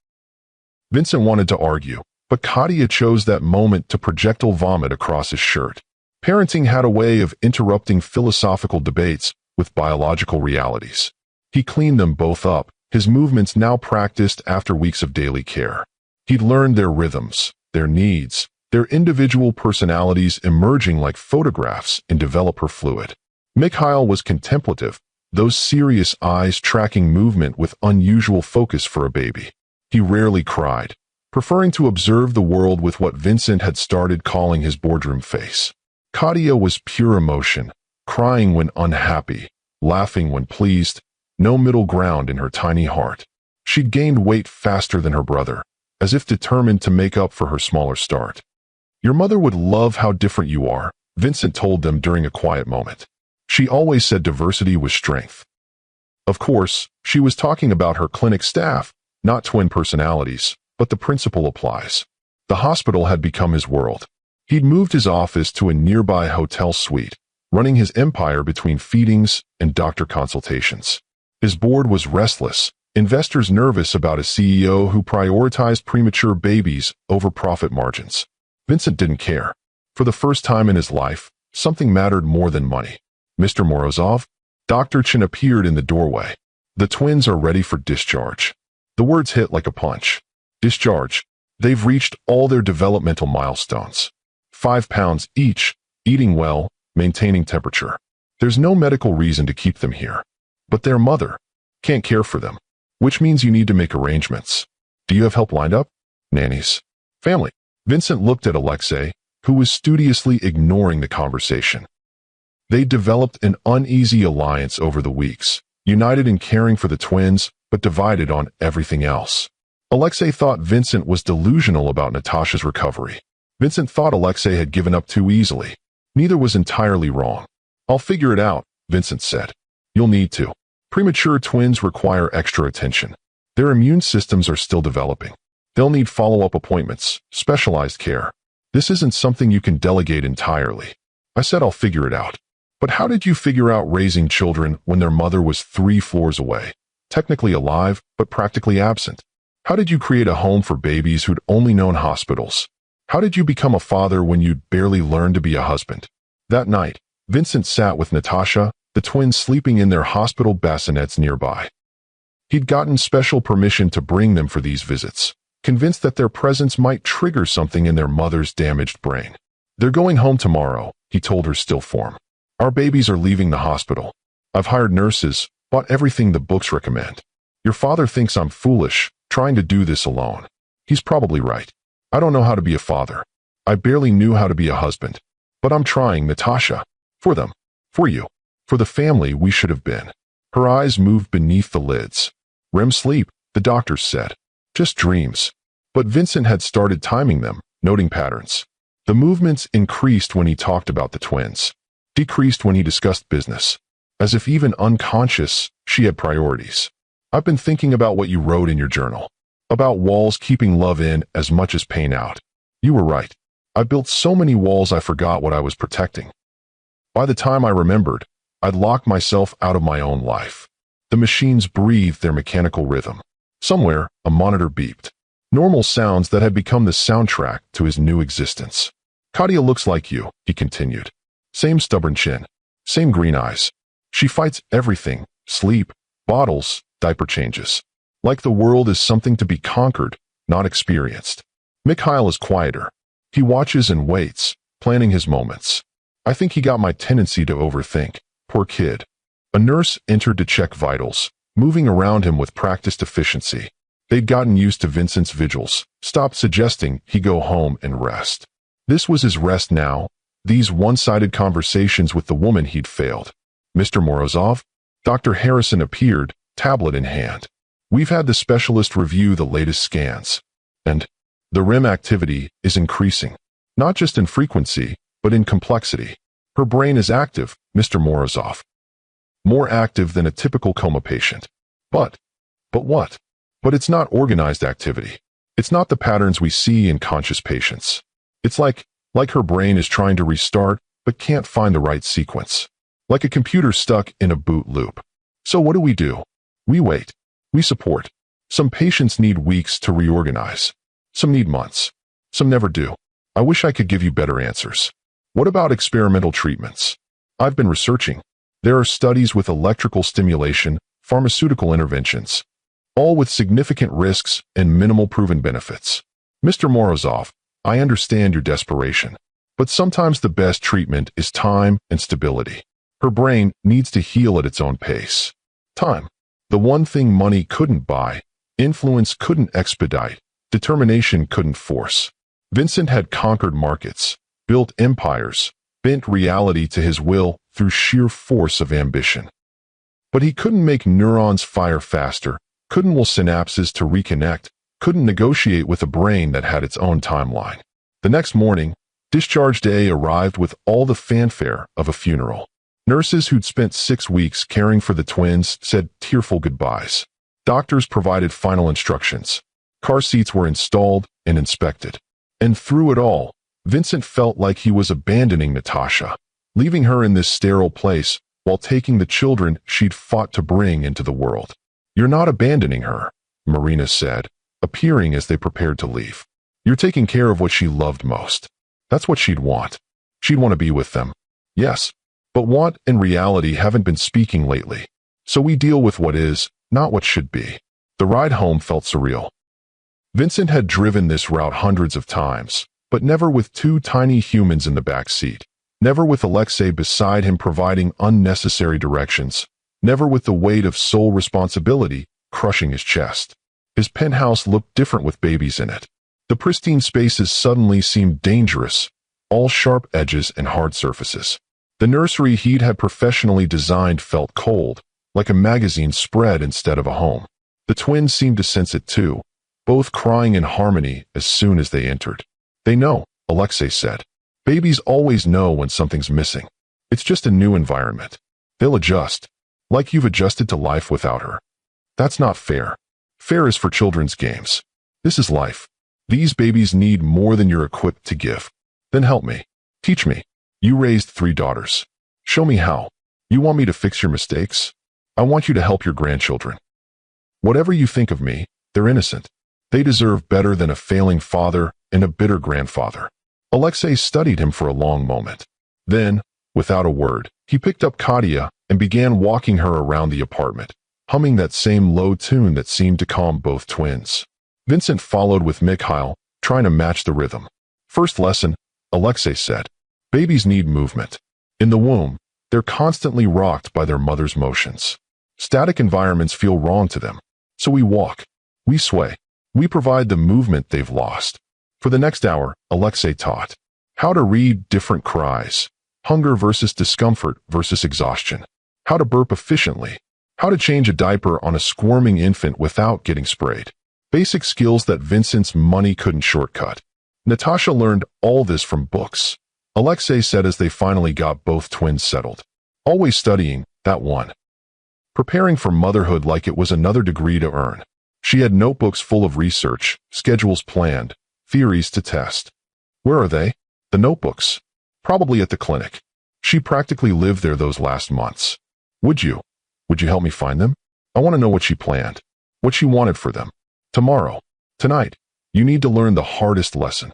Vincent wanted to argue, but Katia chose that moment to projectile vomit across his shirt. Parenting had a way of interrupting philosophical debates with biological realities. He cleaned them both up, his movements now practiced after weeks of daily care. He'd learned their rhythms, their needs, their individual personalities emerging like photographs in developer fluid. Mikhail was contemplative, those serious eyes tracking movement with unusual focus for a baby. He rarely cried, preferring to observe the world with what Vincent had started calling his boardroom face. Katia was pure emotion, crying when unhappy, laughing when pleased, no middle ground in her tiny heart. She'd gained weight faster than her brother, as if determined to make up for her smaller start. Your mother would love how different you are, Vincent told them during a quiet moment. She always said diversity was strength. Of course, she was talking about her clinic staff, not twin personalities, but the principle applies. The hospital had become his world. He'd moved his office to a nearby hotel suite, running his empire between feedings and doctor consultations. His board was restless, investors nervous about a CEO who prioritized premature babies over profit margins. Vincent didn't care. For the first time in his life, something mattered more than money. Mr. Morozov? Dr. Chen appeared in the doorway. The twins are ready for discharge. The words hit like a punch. Discharge. They've reached all their developmental milestones. 5 pounds each, eating well, maintaining temperature. There's no medical reason to keep them here. But their mother can't care for them, which means you need to make arrangements. Do you have help lined up? Nannies. Family. Vincent looked at Alexei, who was studiously ignoring the conversation. They developed an uneasy alliance over the weeks, united in caring for the twins, but divided on everything else. Alexei thought Vincent was delusional about Natasha's recovery. Vincent thought Alexei had given up too easily. Neither was entirely wrong. I'll figure it out, Vincent said. You'll need to. Premature twins require extra attention. Their immune systems are still developing. They'll need follow-up appointments, specialized care. This isn't something you can delegate entirely. I said I'll figure it out. But how did you figure out raising children when their mother was 3 floors away, technically alive, but practically absent? How did you create a home for babies who'd only known hospitals? How did you become a father when you'd barely learned to be a husband? That night, Vincent sat with Natasha, the twins sleeping in their hospital bassinets nearby. He'd gotten special permission to bring them for these visits, convinced that their presence might trigger something in their mother's damaged brain. They're going home tomorrow, he told her still form. Our babies are leaving the hospital. I've hired nurses, bought everything the books recommend. Your father thinks I'm foolish, trying to do this alone. He's probably right. I don't know how to be a father. I barely knew how to be a husband. But I'm trying, Natasha. For them. For you. For the family we should have been. Her eyes moved beneath the lids. REM sleep, the doctors said. Just dreams. But Vincent had started timing them, noting patterns. The movements increased when he talked about the twins, decreased when he discussed business. As if even unconscious, she had priorities. I've been thinking about what you wrote in your journal. About walls keeping love in as much as pain out. You were right. I built so many walls I forgot what I was protecting. By the time I remembered, I'd locked myself out of my own life. The machines breathed their mechanical rhythm. Somewhere, a monitor beeped. Normal sounds that had become the soundtrack to his new existence. Katia looks like you, he continued. Same stubborn chin. Same green eyes. She fights everything, sleep, bottles, diaper changes. Like the world is something to be conquered, not experienced. Mikhail is quieter. He watches and waits, planning his moments. I think he got my tendency to overthink. Poor kid. A nurse entered to check vitals, moving around him with practiced efficiency. They'd gotten used to Vincent's vigils, stopped suggesting he go home and rest. This was his rest now, these one-sided conversations with the woman he'd failed. Mr. Morozov? Dr. Harrison appeared, tablet in hand. We've had the specialist review the latest scans. And the REM activity is increasing. Not just in frequency, but in complexity. Her brain is active, Mr. Morozov. More active than a typical coma patient. But what? But it's not organized activity. It's not the patterns we see in conscious patients. It's like her brain is trying to restart, but can't find the right sequence. Like a computer stuck in a boot loop. So what do? We wait. We support. Some patients need weeks to reorganize. Some need months. Some never do. I wish I could give you better answers. What about experimental treatments? I've been researching. There are studies with electrical stimulation, pharmaceutical interventions, all with significant risks and minimal proven benefits. Mr. Morozov, I understand your desperation, but sometimes the best treatment is time and stability. Her brain needs to heal at its own pace. Time. The one thing money couldn't buy, influence couldn't expedite, determination couldn't force. Vincent had conquered markets, built empires, bent reality to his will through sheer force of ambition. But he couldn't make neurons fire faster, couldn't will synapses to reconnect, couldn't negotiate with a brain that had its own timeline. The next morning, discharge day arrived with all the fanfare of a funeral. Nurses who'd spent 6 weeks caring for the twins said tearful goodbyes. Doctors provided final instructions. Car seats were installed and inspected. And through it all, Vincent felt like he was abandoning Natasha, leaving her in this sterile place while taking the children she'd fought to bring into the world. "You're not abandoning her," Marina said, appearing as they prepared to leave. "You're taking care of what she loved most." That's what she'd want. She'd want to be with them. Yes, but want and reality haven't been speaking lately. So we deal with what is, not what should be. The ride home felt surreal. Vincent had driven this route hundreds of times, but never with two tiny humans in the back seat. Never with Alexei beside him providing unnecessary directions. Never with the weight of sole responsibility crushing his chest. His penthouse looked different with babies in it. The pristine spaces suddenly seemed dangerous, all sharp edges and hard surfaces. The nursery he'd had professionally designed felt cold, like a magazine spread instead of a home. The twins seemed to sense it too, both crying in harmony as soon as they entered. "They know," Alexei said. "Babies always know when something's missing. It's just a new environment. They'll adjust, like you've adjusted to life without her." "That's not fair. Fair is for children's games. This is life. These babies need more than you're equipped to give." "Then help me. Teach me. You raised 3 daughters. Show me how. You want me to fix your mistakes? I want you to help your grandchildren. Whatever you think of me, they're innocent. They deserve better than a failing father and a bitter grandfather." Alexei studied him for a long moment. Then, without a word, he picked up Katia and began walking her around the apartment, humming that same low tune that seemed to calm both twins. Vincent followed with Mikhail, trying to match the rhythm. "First lesson," Alexei said. "Babies need movement. In the womb, they're constantly rocked by their mother's motions. Static environments feel wrong to them. So we walk. We sway. We provide the movement they've lost." For the next hour, Alexei taught how to read different cries, hunger versus discomfort versus exhaustion, how to burp efficiently, how to change a diaper on a squirming infant without getting sprayed. Basic skills that Vincent's money couldn't shortcut. Natasha learned all this from books, Alexei said as they finally got both twins settled. Always studying, that one. Preparing for motherhood like it was another degree to earn. She had notebooks full of research, schedules planned, theories to test. Where are they? The notebooks. Probably at the clinic. She practically lived there those last months. Would you help me find them? I want to know what she planned, what she wanted for them. Tomorrow, tonight, you need to learn the hardest lesson,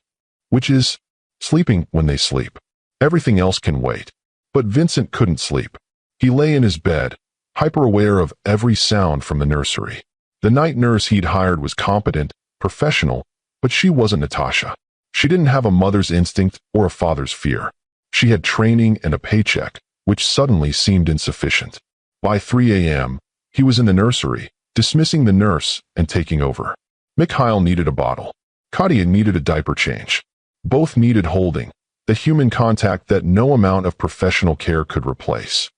which is sleeping when they sleep. Everything else can wait. But Vincent couldn't sleep. He lay in his bed, hyper-aware of every sound from the nursery. The night nurse he'd hired was competent, professional, but she wasn't Natasha. She didn't have a mother's instinct or a father's fear. She had training and a paycheck, which suddenly seemed insufficient. By 3 a.m., he was in the nursery, dismissing the nurse and taking over. Mikhail needed a bottle. Katia needed a diaper change. Both needed holding, the human contact that no amount of professional care could replace.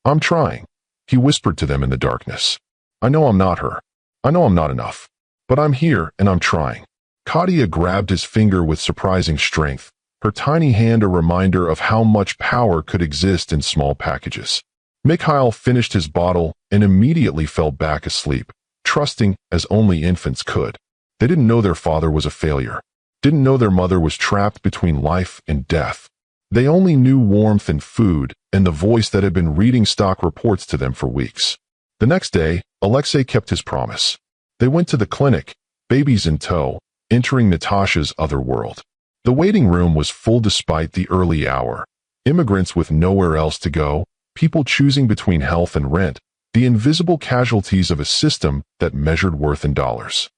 "I'm trying," he whispered to them in the darkness. "I know I'm not her. I know I'm not enough. But I'm here and I'm trying." Katia grabbed his finger with surprising strength, her tiny hand a reminder of how much power could exist in small packages. Mikhail finished his bottle and immediately fell back asleep, trusting as only infants could. They didn't know their father was a failure, didn't know their mother was trapped between life and death. They only knew warmth and food and the voice that had been reading stock reports to them for weeks. The next day, Alexei kept his promise. They went to the clinic, babies in tow, entering Natasha's other world. The waiting room was full despite the early hour. Immigrants with nowhere else to go, people choosing between health and rent, the invisible casualties of a system that measured worth in dollars.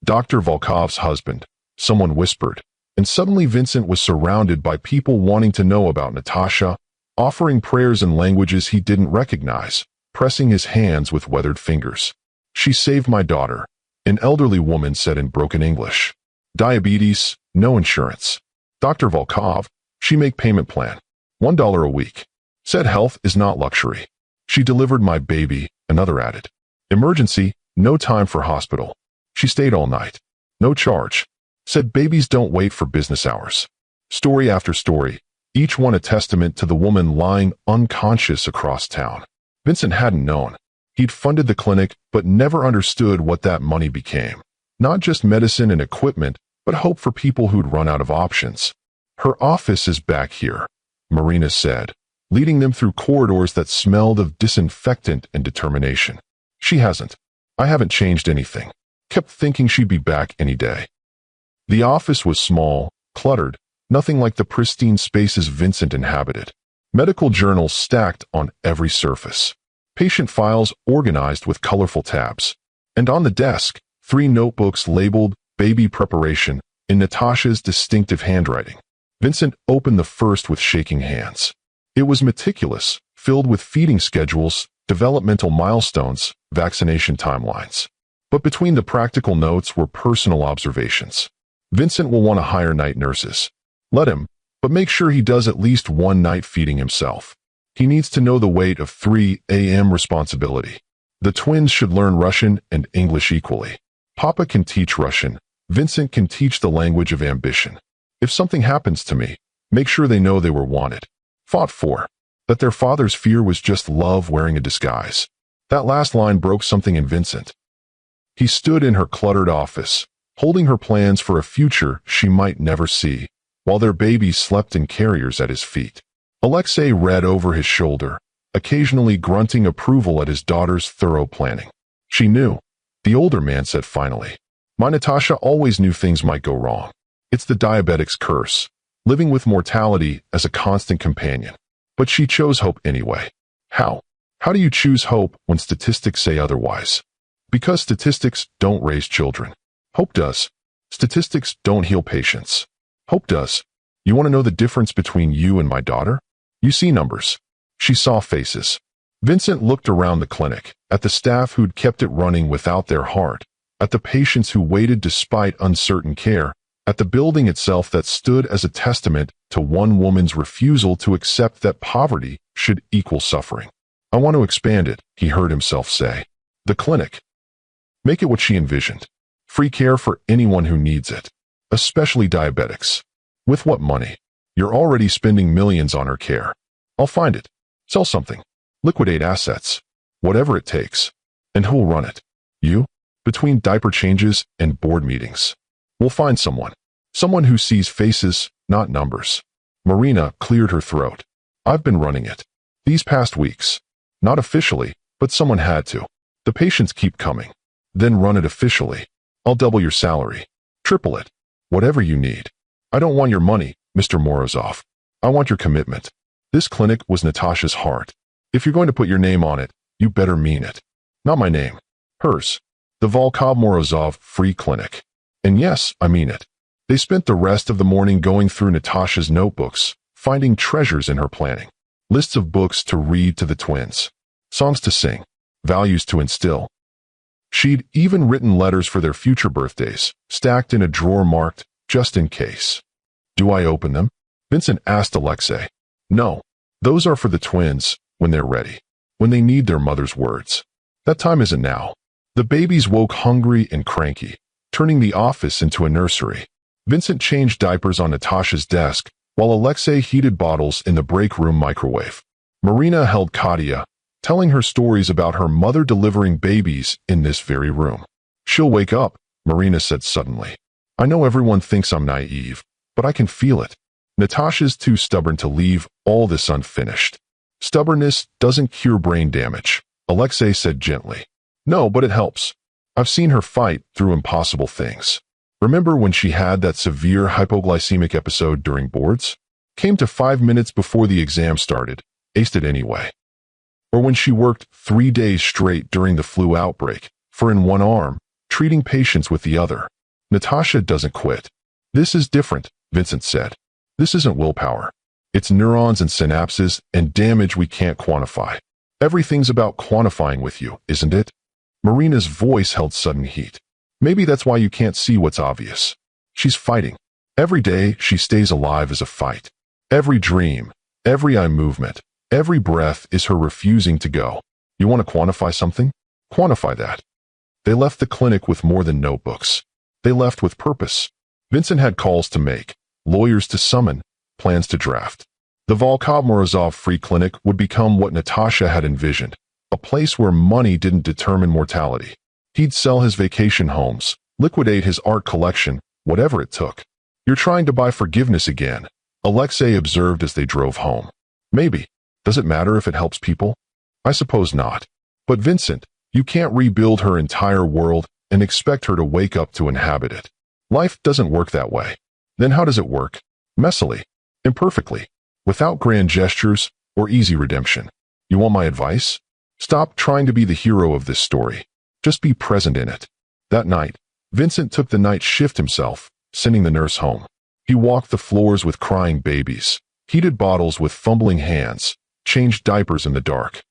Dr. Volkov's husband, someone whispered, and suddenly Vincent was surrounded by people wanting to know about Natasha, offering prayers in languages he didn't recognize, pressing his hands with weathered fingers. "She saved my daughter," an elderly woman said in broken English. "Diabetes, no insurance. Dr. Volkov, she make payment plan. $1 a week. Said health is not luxury. She delivered my baby," another added. "Emergency, no time for hospital. She stayed all night. No charge. Said babies don't wait for business hours." Story after story, each one a testament to the woman lying unconscious across town. Vincent hadn't known. He'd funded the clinic but never understood what that money became. Not just medicine and equipment, but hope for people who'd run out of options. Her office is back here, Marina said, leading them through corridors that smelled of disinfectant and determination. She hasn't. I haven't changed anything. Kept thinking she'd be back any day. The office was small, cluttered, nothing like the pristine spaces Vincent inhabited. Medical journals stacked on every surface. Patient files organized with colorful tabs. And on the desk, 3 notebooks labeled baby preparation in Natasha's distinctive handwriting. Vincent opened the first with shaking hands. It was meticulous, filled with feeding schedules, developmental milestones, vaccination timelines. But between the practical notes were personal observations. Vincent will want to hire night nurses. Let him, but make sure he does at least 1 night feeding himself. He needs to know the weight of 3 a.m. responsibility. The twins should learn Russian and English equally. Papa can teach Russian. Vincent can teach the language of ambition. If something happens to me, make sure they know they were wanted. Fought for. That their father's fear was just love wearing a disguise. That last line broke something in Vincent. He stood in her cluttered office, holding her plans for a future she might never see, while their baby slept in carriers at his feet. Alexei read over his shoulder, occasionally grunting approval at his daughter's thorough planning. She knew. The older man said finally. My Natasha always knew things might go wrong. It's the diabetic's curse, living with mortality as a constant companion. But she chose hope anyway. How? How do you choose hope when statistics say otherwise? Because statistics don't raise children. Hope does. Statistics don't heal patients. Hope does. You want to know the difference between you and my daughter? You see numbers. She saw faces. Vincent looked around the clinic, at the staff who'd kept it running without their heart, at the patients who waited despite uncertain care, at the building itself that stood as a testament to one woman's refusal to accept that poverty should equal suffering. I want to expand it, he heard himself say. The clinic. Make it what she envisioned. Free care for anyone who needs it, especially diabetics. With what money? You're already spending millions on her care. I'll find it. Sell something. Liquidate assets. Whatever it takes. And who'll run it? You? Between diaper changes and board meetings. We'll find someone. Someone who sees faces, not numbers. Marina cleared her throat. I've been running it. These past weeks. Not officially, but someone had to. The patients keep coming. Then run it officially. I'll double your salary. Triple it. Whatever you need. I don't want your money, Mr. Morozov. I want your commitment. This clinic was Natasha's heart. If you're going to put your name on it, you better mean it. Not my name. Hers. The Volkov Morozov Free Clinic. And yes, I mean it. They spent the rest of the morning going through Natasha's notebooks, finding treasures in her planning. Lists of books to read to the twins. Songs to sing. Values to instill. She'd even written letters for their future birthdays, stacked in a drawer marked, just in case. Do I open them? Vincent asked Alexei. No. Those are for the twins, when they're ready. When they need their mother's words. That time isn't now. The babies woke hungry and cranky, turning the office into a nursery. Vincent changed diapers on Natasha's desk, while Alexei heated bottles in the break room microwave. Marina held Katya, telling her stories about her mother delivering babies in this very room. She'll wake up, Marina said suddenly. I know everyone thinks I'm naive, but I can feel it. Natasha's too stubborn to leave all this unfinished. Stubbornness doesn't cure brain damage, Alexei said gently. No, but it helps. I've seen her fight through impossible things. Remember when she had that severe hypoglycemic episode during boards? Came to 5 minutes before the exam started, aced it anyway. Or when she worked 3 days straight during the flu outbreak, for in one arm, treating patients with the other. Natasha doesn't quit. This is different, Vincent said. This isn't willpower. It's neurons and synapses and damage we can't quantify. Everything's about quantifying with you, isn't it? Marina's voice held sudden heat. Maybe that's why you can't see what's obvious. She's fighting. Every day she stays alive as a fight. Every dream, every eye movement, every breath is her refusing to go. You want to quantify something? Quantify that. They left the clinic with more than notebooks. They left with purpose. Vincent had calls to make, lawyers to summon, plans to draft. The Volkov Morozov Free Clinic would become what Natasha had envisioned, a place where money didn't determine mortality. He'd sell his vacation homes, liquidate his art collection, whatever it took. You're trying to buy forgiveness again, Alexei observed as they drove home. Maybe. Does it matter if it helps people? I suppose not. But Vincent, you can't rebuild her entire world and expect her to wake up to inhabit it. Life doesn't work that way. Then how does it work? Messily. Imperfectly. Without grand gestures or easy redemption. You want my advice? Stop trying to be the hero of this story. Just be present in it. That night, Vincent took the night shift himself, sending the nurse home. He walked the floors with crying babies, heated bottles with fumbling hands, changed diapers in the dark.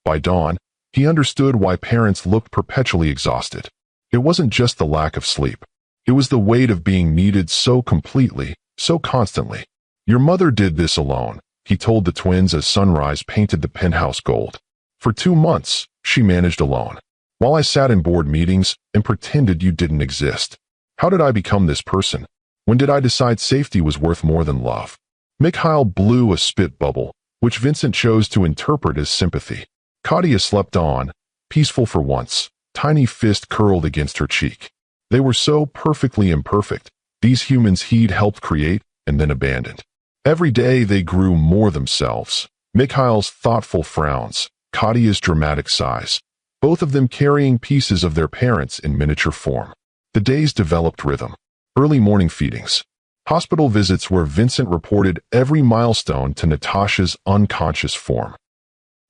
By dawn, he understood why parents looked perpetually exhausted. It wasn't just the lack of sleep. It was the weight of being needed so completely, so constantly. Your mother did this alone, he told the twins as sunrise painted the penthouse gold. For 2 months, she managed alone. While I sat in board meetings and pretended you didn't exist. How did I become this person? When did I decide safety was worth more than love? Mikhail blew a spit bubble, which Vincent chose to interpret as sympathy. Katia slept on, peaceful for once, tiny fist curled against her cheek. They were so perfectly imperfect, these humans he'd helped create and then abandoned. Every day they grew more themselves. Mikhail's thoughtful frowns, Katia's dramatic sighs, both of them carrying pieces of their parents in miniature form. The days developed rhythm. Early morning feedings. Hospital visits where Vincent reported every milestone to Natasha's unconscious form.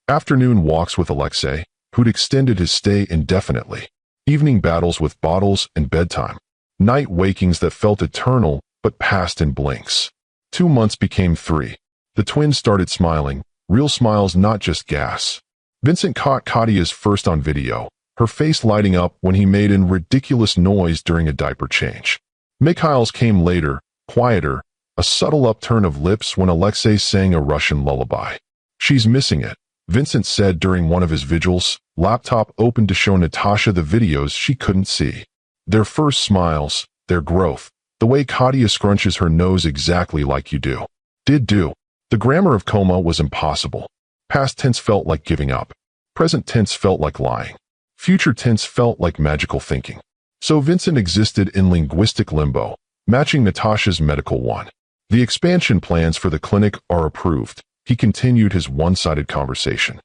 Afternoon walks with Alexei, who'd extended his stay indefinitely. Evening battles with bottles and bedtime. Night wakings that felt eternal but passed in blinks. 2 months became 3. The twins started smiling, real smiles, not just gas. Vincent caught Katia's first on video, her face lighting up when he made a ridiculous noise during a diaper change. Mikhail's came later, quieter, a subtle upturn of lips when Alexei sang a Russian lullaby. She's missing it, Vincent said during one of his vigils, laptop open to show Natasha the videos she couldn't see. Their first smiles, their growth, the way Katia scrunches her nose exactly like you do. Did do. The grammar of coma was impossible. Past tense felt like giving up. Present tense felt like lying. Future tense felt like magical thinking. So Vincent existed in linguistic limbo, matching Natasha's medical one. The expansion plans for the clinic are approved. He continued his one-sided conversation.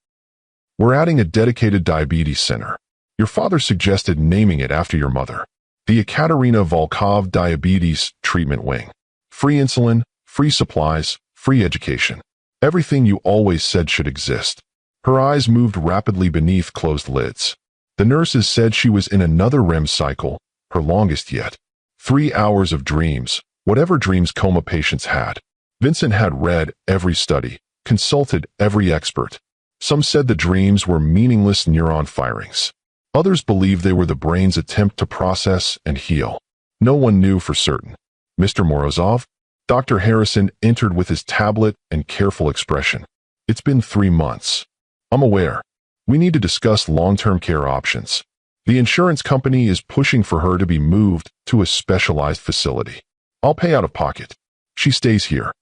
We're adding a dedicated diabetes center. Your father suggested naming it after your mother. The Ekaterina Volkov Diabetes Treatment Wing. Free insulin, free supplies, free education. Everything you always said should exist. Her eyes moved rapidly beneath closed lids. The nurses said she was in another REM cycle, her longest yet. 3 hours of dreams, whatever dreams coma patients had. Vincent had read every study, consulted every expert. Some said the dreams were meaningless neuron firings. Others believed they were the brain's attempt to process and heal. No one knew for certain. Mr. Morozov? Dr. Harrison entered with his tablet and careful expression. It's been 3 months. I'm aware. We need to discuss long-term care options. The insurance company is pushing for her to be moved to a specialized facility. I'll pay out of pocket. She stays here.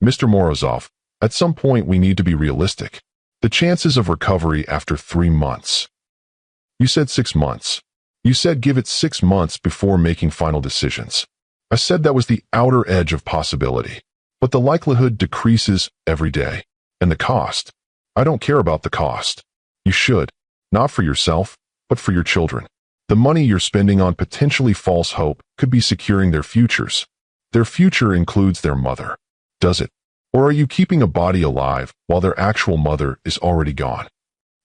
Mr. Morozov, at some point we need to be realistic. The chances of recovery after 3 months. You said 6 months. You said give it 6 months before making final decisions. I said that was the outer edge of possibility. But the likelihood decreases every day. And the cost. I don't care about the cost. You should. Not for yourself, but for your children. The money you're spending on potentially false hope could be securing their futures. Their future includes their mother. Does it? Or are you keeping a body alive while their actual mother is already gone?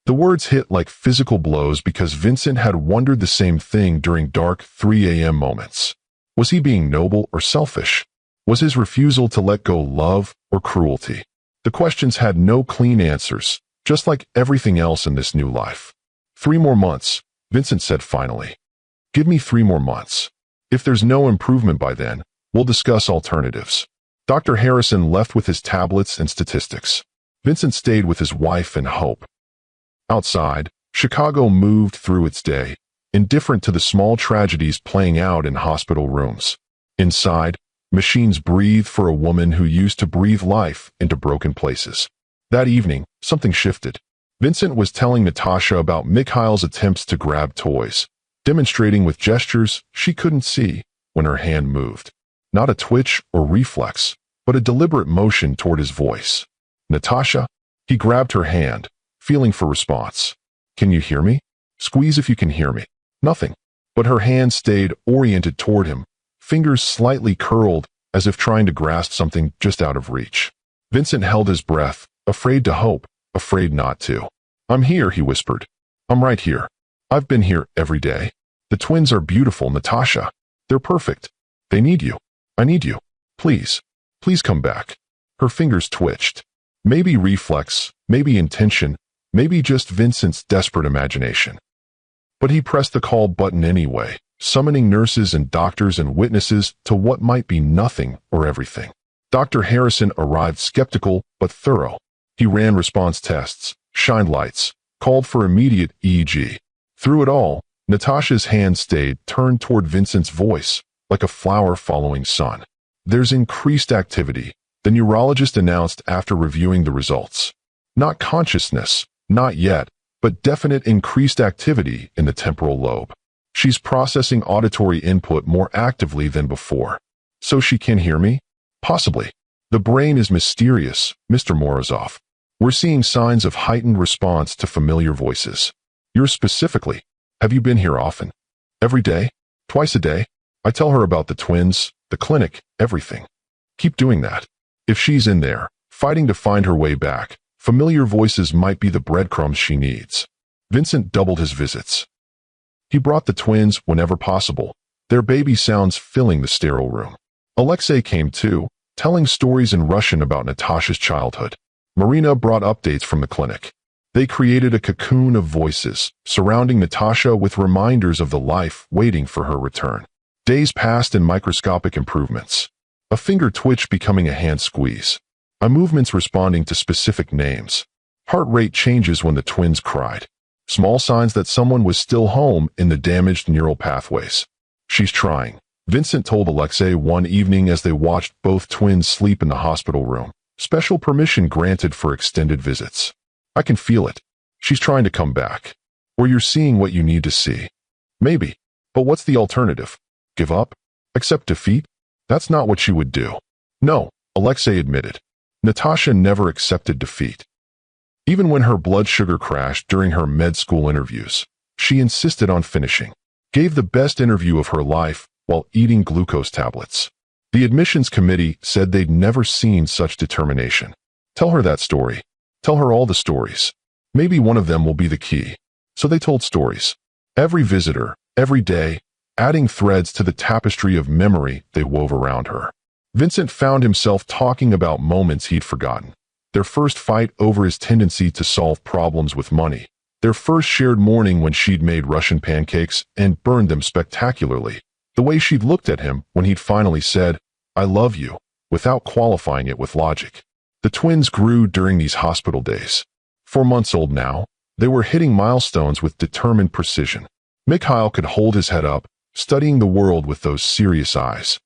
The words hit like physical blows because Vincent had wondered the same thing during dark 3 a.m. moments. Was he being noble or selfish? Was his refusal to let go love or cruelty? The questions had no clean answers, just like everything else in this new life. 3 more months, Vincent said finally. Give me 3 more months. If there's no improvement by then, we'll discuss alternatives. Dr. Harrison left with his tablets and statistics. Vincent stayed with his wife and hope. Outside, Chicago moved through its day, indifferent to the small tragedies playing out in hospital rooms. Inside, machines breathed for a woman who used to breathe life into broken places. That evening, something shifted. Vincent was telling Natasha about Mikhail's attempts to grab toys, demonstrating with gestures she couldn't see, when her hand moved. Not a twitch or reflex, but a deliberate motion toward his voice. "Natasha?" He grabbed her hand, feeling for response. "Can you hear me? Squeeze if you can hear me." Nothing. But her hand stayed oriented toward him, fingers slightly curled as if trying to grasp something just out of reach. Vincent held his breath, afraid to hope, afraid not to. "I'm here," he whispered. "I'm right here. I've been here every day. The twins are beautiful, Natasha. They're perfect. They need you. I need you. Please. Please come back." Her fingers twitched. Maybe reflex, maybe intention, maybe just Vincent's desperate imagination. But he pressed the call button anyway, summoning nurses and doctors and witnesses to what might be nothing or everything. Dr. Harrison arrived skeptical but thorough. He ran response tests, shined lights, called for immediate EEG. Through it all, Natasha's hand stayed turned toward Vincent's voice, like a flower following sun. "There's increased activity," the neurologist announced after reviewing the results. "Not consciousness, not yet, but definite increased activity in the temporal lobe. She's processing auditory input more actively than before. So she can hear me? Possibly. The brain is mysterious, Mr. Morozov. We're seeing signs of heightened response to familiar voices. Yours specifically. Have you been here often? Every day? Twice a day? I tell her about the twins, the clinic, everything. Keep doing that. If she's in there, fighting to find her way back, familiar voices might be the breadcrumbs she needs." Vincent doubled his visits. He brought the twins whenever possible, their baby sounds filling the sterile room. Alexei came too, telling stories in Russian about Natasha's childhood. Marina brought updates from the clinic. They created a cocoon of voices, surrounding Natasha with reminders of the life waiting for her return. Days passed in microscopic improvements. A finger twitch becoming a hand squeeze. Eye movements responding to specific names. Heart rate changes when the twins cried. Small signs that someone was still home in the damaged neural pathways. "She's trying," Vincent told Alexei one evening as they watched both twins sleep in the hospital room. Special permission granted for extended visits. "I can feel it. She's trying to come back. Or you're seeing what you need to see." "Maybe. But what's the alternative? Give up? Accept defeat?" That's not what she would do. "No," Alexei admitted. Natasha never accepted defeat. Even when her blood sugar crashed during her med school interviews, she insisted on finishing. Gave the best interview of her life while eating glucose tablets. The admissions committee said they'd never seen such determination. Tell her that story. Tell her all the stories. Maybe one of them will be the key. So they told stories. Every visitor, every day, adding threads to the tapestry of memory they wove around her. Vincent found himself talking about moments he'd forgotten. Their first fight over his tendency to solve problems with money. Their first shared morning when she'd made Russian pancakes and burned them spectacularly. The way she'd looked at him when he'd finally said, "I love you," without qualifying it with logic. The twins grew during these hospital days. 4 months old now, they were hitting milestones with determined precision. Mikhail could hold his head up, studying the world with those serious eyes.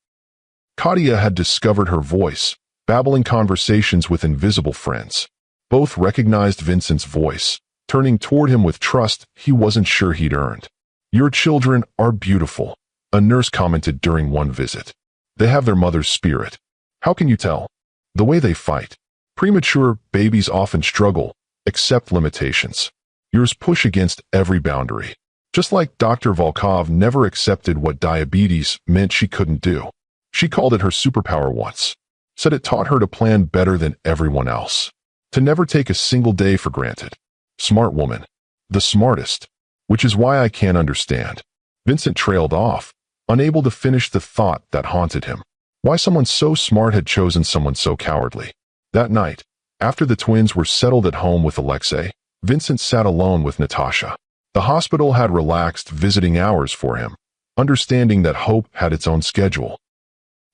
Katia had discovered her voice, babbling conversations with invisible friends. Both recognized Vincent's voice, turning toward him with trust he wasn't sure he'd earned. "Your children are beautiful," a nurse commented during one visit. "They have their mother's spirit. How can you tell? The way they fight. Premature babies often struggle, accept limitations. Yours push against every boundary. Just like Dr. Volkov never accepted what diabetes meant she couldn't do. She called it her superpower once. Said it taught her to plan better than everyone else. To never take a single day for granted. Smart woman. The smartest. Which is why I can't understand." Vincent trailed off, unable to finish the thought that haunted him. Why someone so smart had chosen someone so cowardly. That night, after the twins were settled at home with Alexei, Vincent sat alone with Natasha. The hospital had relaxed visiting hours for him, understanding that hope had its own schedule.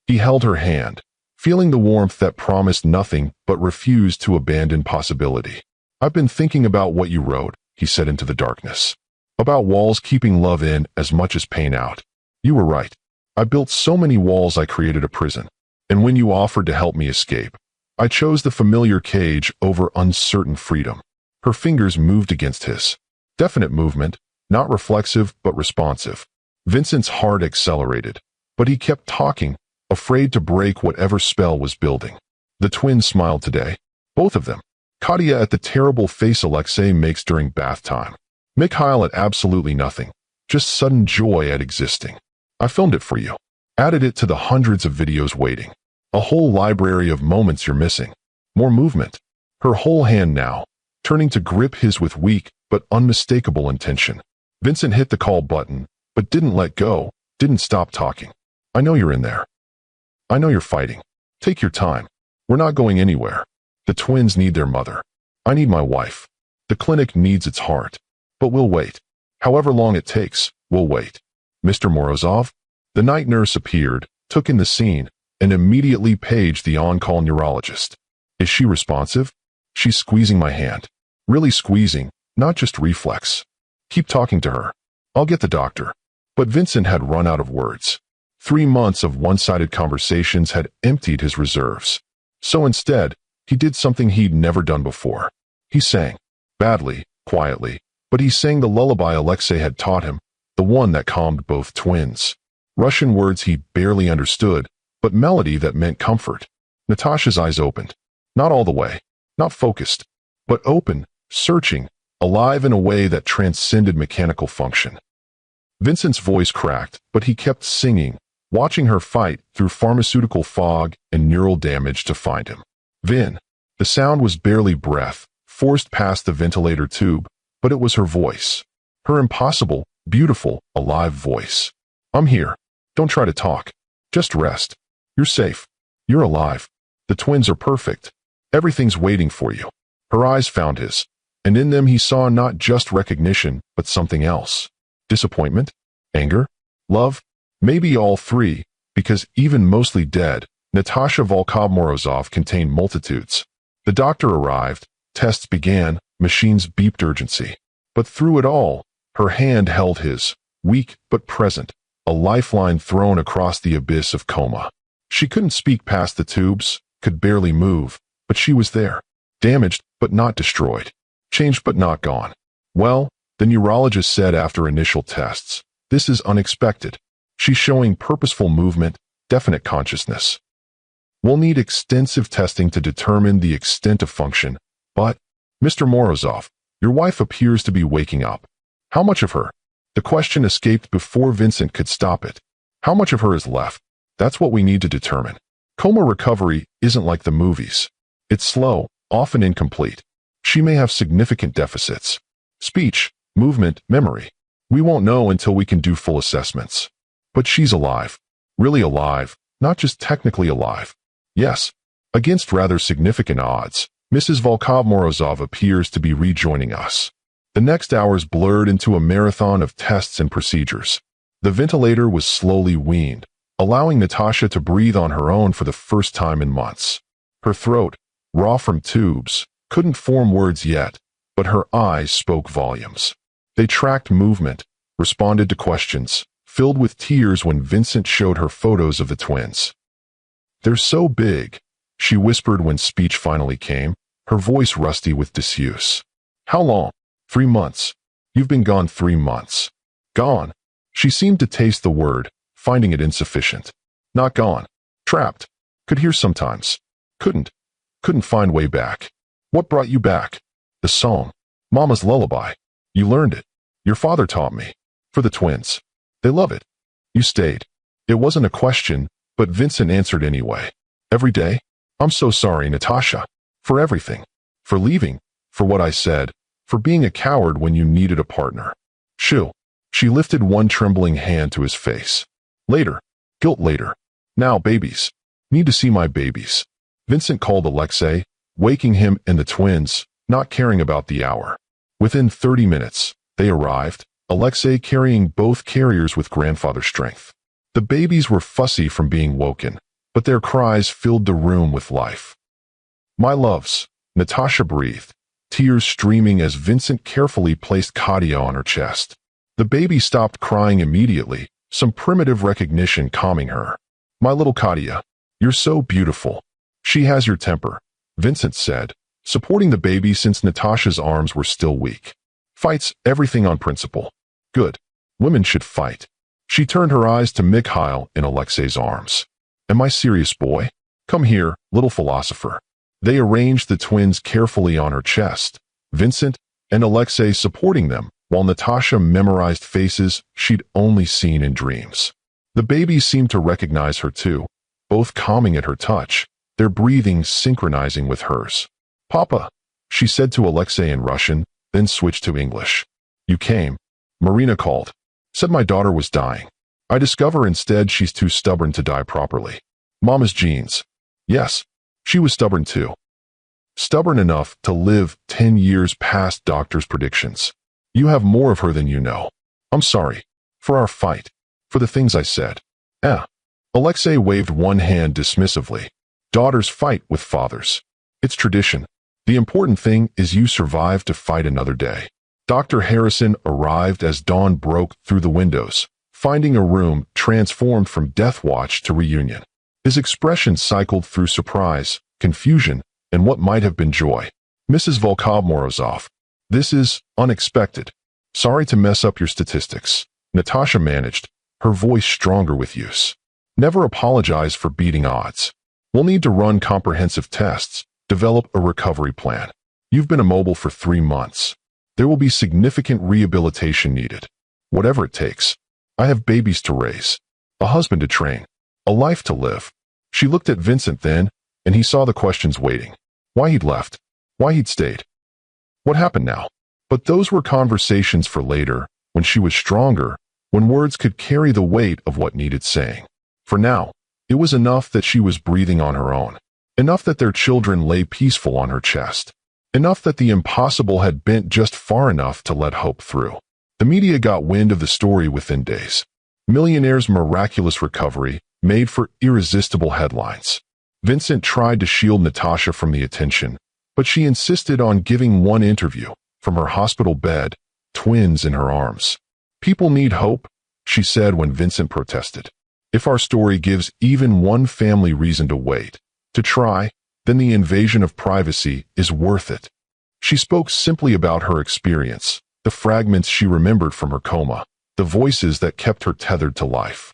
He held her hand, feeling the warmth that promised nothing but refused to abandon possibility. "I've been thinking about what you wrote," he said into the darkness. "About walls keeping love in as much as pain out. You were right. I built so many walls I created a prison. And when you offered to help me escape, I chose the familiar cage over uncertain freedom." Her fingers moved against his. Definite movement, not reflexive but responsive. Vincent's heart accelerated, But he kept talking, afraid to break whatever spell was building. The twins smiled today. Both of them. Katya at the terrible face Alexei makes during bath time. Mikhail at absolutely nothing. Just sudden joy at existing. I filmed it for you. Added it to the hundreds of videos waiting. A whole library of moments you're missing. More movement. Her whole hand now, turning to grip his with weak but unmistakable intention. Vincent hit the call button, but didn't let go, didn't stop talking. I know you're in there. I know you're fighting. Take your time. We're not going anywhere. The twins need their mother. I need my wife. The clinic needs its heart. But we'll wait. However long it takes, we'll wait. Mr. Morozov? The night nurse appeared, took in the scene, and immediately paged the on-call neurologist. Is she responsive? She's squeezing my hand. Really squeezing, not just reflex. Keep talking to her. I'll get the doctor. But Vincent had run out of words. 3 months of one-sided conversations had emptied his reserves. So instead, he did something he'd never done before. He sang. Badly, quietly, but he sang the lullaby Alexei had taught him, the one that calmed both twins. Russian words he barely understood, but melody that meant comfort. Natasha's eyes opened. Not all the way, not focused, but open, searching, alive in a way that transcended mechanical function. Vincent's voice cracked, but he kept singing, watching her fight through pharmaceutical fog and neural damage to find him. Vin. The sound was barely breath, forced past the ventilator tube, but it was her voice. Her impossible, beautiful, alive voice. I'm here. Don't try to talk. Just rest. You're safe. You're alive. The twins are perfect. Everything's waiting for you. Her eyes found his, and in them he saw not just recognition, but something else. Disappointment? Anger? Love? Maybe all three, because even mostly dead, Natasha Volkov-Morozov contained multitudes. The doctor arrived, tests began, machines beeped urgency. But through it all, her hand held his, weak but present, a lifeline thrown across the abyss of coma. She couldn't speak past the tubes, could barely move, but she was there. Damaged but not destroyed. Changed but not gone. Well, the neurologist said after initial tests, this is unexpected. She's showing purposeful movement, definite consciousness. We'll need extensive testing to determine the extent of function, but, Mr. Morozov, your wife appears to be waking up. How much of her? The question escaped before Vincent could stop it. How much of her is left? That's what we need to determine. Coma recovery isn't like the movies. It's slow, often incomplete. She may have significant deficits. Speech, movement, memory. We won't know until we can do full assessments. But she's alive. Really alive, not just technically alive. Yes, against rather significant odds, Mrs. Volkov-Morozov appears to be rejoining us. The next hours blurred into a marathon of tests and procedures. The ventilator was slowly weaned, allowing Natasha to breathe on her own for the first time in months. Her throat, raw from tubes, couldn't form words yet, but her eyes spoke volumes. They tracked movement, responded to questions, filled with tears when Vincent showed her photos of the twins. They're so big, she whispered when speech finally came, her voice rusty with disuse. How long? 3 months. You've been gone 3 months. Gone. She seemed to taste the word, finding it insufficient. Not gone. Trapped. Could hear sometimes. Couldn't find way back. What brought you back? The song. Mama's lullaby. You learned it. Your father taught me. For the twins. They love it. You stayed. It wasn't a question, but Vincent answered anyway. Every day? I'm so sorry, Natasha. For everything. For leaving. For what I said. For being a coward when you needed a partner. Shoo. She lifted one trembling hand to his face. Later. Guilt later. Now, babies. Need to see my babies. Vincent called Alexei, waking him and the twins, not caring about the hour. Within 30 minutes, they arrived, Alexei carrying both carriers with grandfather strength. The babies were fussy from being woken, but their cries filled the room with life. My loves, Natasha breathed, tears streaming as Vincent carefully placed Katya on her chest. The baby stopped crying immediately, some primitive recognition calming her. My little Katya, you're so beautiful. She has your temper, Vincent said, supporting the baby since Natasha's arms were still weak. Fights everything on principle. Good. Women should fight. She turned her eyes to Mikhail in Alexei's arms. Am I serious, boy? Come here, little philosopher. They arranged the twins carefully on her chest, Vincent and Alexei supporting them, while Natasha memorized faces she'd only seen in dreams. The babies seemed to recognize her too, both calming at her touch, their breathing synchronizing with hers. Papa, she said to Alexei in Russian, then switched to English. You came. Marina called. Said my daughter was dying. I discover instead she's too stubborn to die properly. Mama's genes. Yes, she was stubborn too. Stubborn enough to live 10 years past doctors' predictions. You have more of her than you know. I'm sorry. For our fight. For the things I said. Alexei waved one hand dismissively. Daughters fight with fathers. It's tradition. The important thing is you survive to fight another day. Dr. Harrison arrived as dawn broke through the windows, finding a room transformed from death watch to reunion. His expression cycled through surprise, confusion, and what might have been joy. Mrs. Volkov-Morozov, this is unexpected. Sorry to mess up your statistics. Natasha managed, her voice stronger with use. Never apologize for beating odds. We'll need to run comprehensive tests, develop a recovery plan. You've been immobile for 3 months. There will be significant rehabilitation needed. Whatever it takes. I have babies to raise, a husband to train, a life to live. She looked at Vincent then, and he saw the questions waiting. Why he'd left, why he'd stayed. What happened now? But those were conversations for later, when she was stronger, when words could carry the weight of what needed saying. For now, it was enough that she was breathing on her own. Enough that their children lay peaceful on her chest. Enough that the impossible had bent just far enough to let hope through. The media got wind of the story within days. Millionaire's miraculous recovery made for irresistible headlines. Vincent tried to shield Natasha from the attention, but she insisted on giving one interview, from her hospital bed, twins in her arms. People need hope, she said when Vincent protested. If our story gives even one family reason to wait, to try, then the invasion of privacy is worth it. She spoke simply about her experience, the fragments she remembered from her coma, the voices that kept her tethered to life.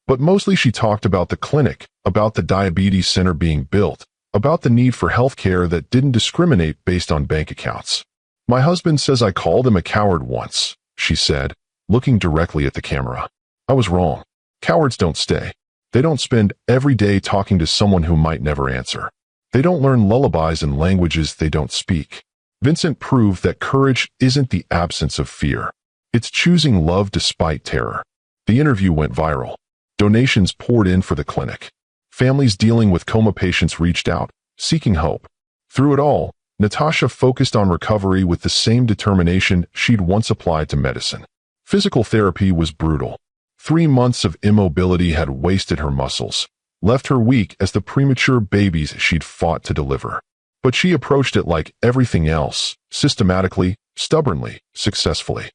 But mostly she talked about the clinic, about the diabetes center being built, about the need for health care that didn't discriminate based on bank accounts. My husband says I called him a coward once, she said, looking directly at the camera. I was wrong. Cowards don't stay. They don't spend every day talking to someone who might never answer. They don't learn lullabies in languages they don't speak. Vincent proved that courage isn't the absence of fear. It's choosing love despite terror. The interview went viral. Donations poured in for the clinic. Families dealing with coma patients reached out, seeking hope. Through it all, Natasha focused on recovery with the same determination she'd once applied to medicine. Physical therapy was brutal. 3 months of immobility had wasted her muscles, left her weak as the premature babies she'd fought to deliver. But she approached it like everything else, systematically, stubbornly, successfully.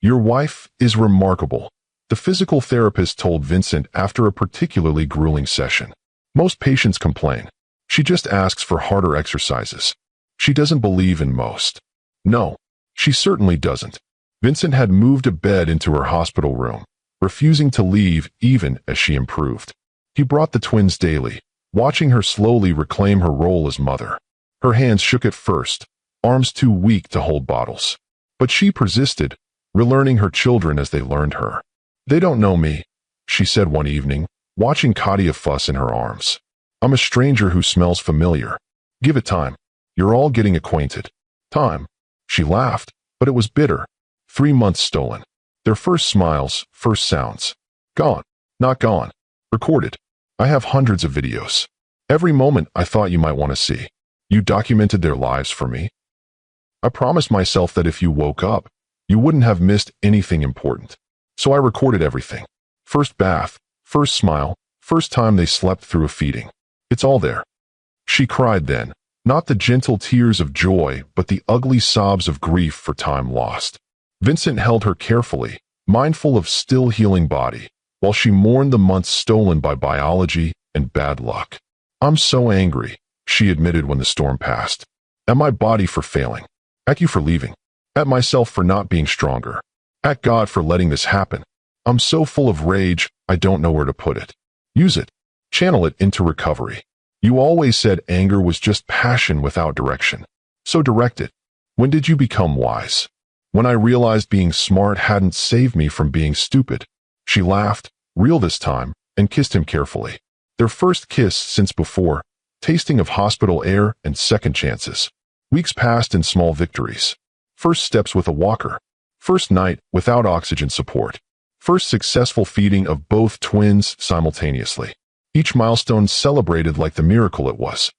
Your wife is remarkable, the physical therapist told Vincent after a particularly grueling session. Most patients complain. She just asks for harder exercises. She doesn't believe in most. No, she certainly doesn't. Vincent had moved a bed into her hospital room, refusing to leave even as she improved. He brought the twins daily, watching her slowly reclaim her role as mother. Her hands shook at first, arms too weak to hold bottles. But she persisted, relearning her children as they learned her. They don't know me, she said one evening, watching Katia fuss in her arms. I'm a stranger who smells familiar. Give it time. You're all getting acquainted. Time. She laughed, but it was bitter. 3 months stolen. Their first smiles, first sounds. Gone. Not gone. Recorded. I have hundreds of videos. Every moment I thought you might want to see. You documented their lives for me. I promised myself that if you woke up, you wouldn't have missed anything important. So I recorded everything. First bath, first smile, first time they slept through a feeding. It's all there. She cried then, not the gentle tears of joy, but the ugly sobs of grief for time lost. Vincent held her carefully, mindful of still healing body, while she mourned the months stolen by biology and bad luck. I'm so angry, she admitted when the storm passed. At my body for failing. At you for leaving. At myself for not being stronger. At God for letting this happen. I'm so full of rage, I don't know where to put it. Use it. Channel it into recovery. You always said anger was just passion without direction. So direct it. When did you become wise? When I realized being smart hadn't saved me from being stupid. She laughed, real this time, and kissed him carefully. Their first kiss since before, tasting of hospital air and second chances. Weeks passed in small victories. First steps with a walker. First night without oxygen support. First successful feeding of both twins simultaneously. Each milestone celebrated like the miracle it was.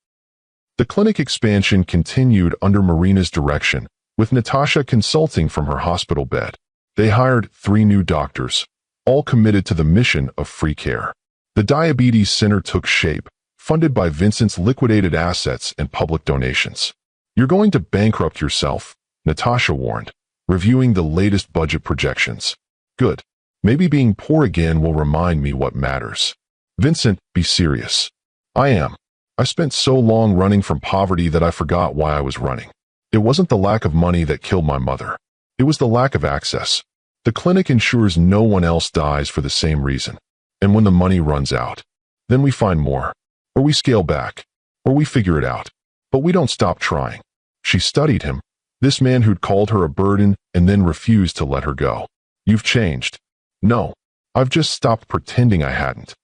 The clinic expansion continued under Marina's direction, with Natasha consulting from her hospital bed. They hired 3 new doctors, all committed to the mission of free care. The Diabetes Center took shape, funded by Vincent's liquidated assets and public donations. You're going to bankrupt yourself, Natasha warned, reviewing the latest budget projections. Good. Maybe being poor again will remind me what matters. Vincent, be serious. I am. I spent so long running from poverty that I forgot why I was running. It wasn't the lack of money that killed my mother. It was the lack of access. The clinic ensures no one else dies for the same reason. And when the money runs out, then we find more. Or we scale back. Or we figure it out. But we don't stop trying. She studied him, this man who'd called her a burden and then refused to let her go. You've changed. No, I've just stopped pretending I hadn't.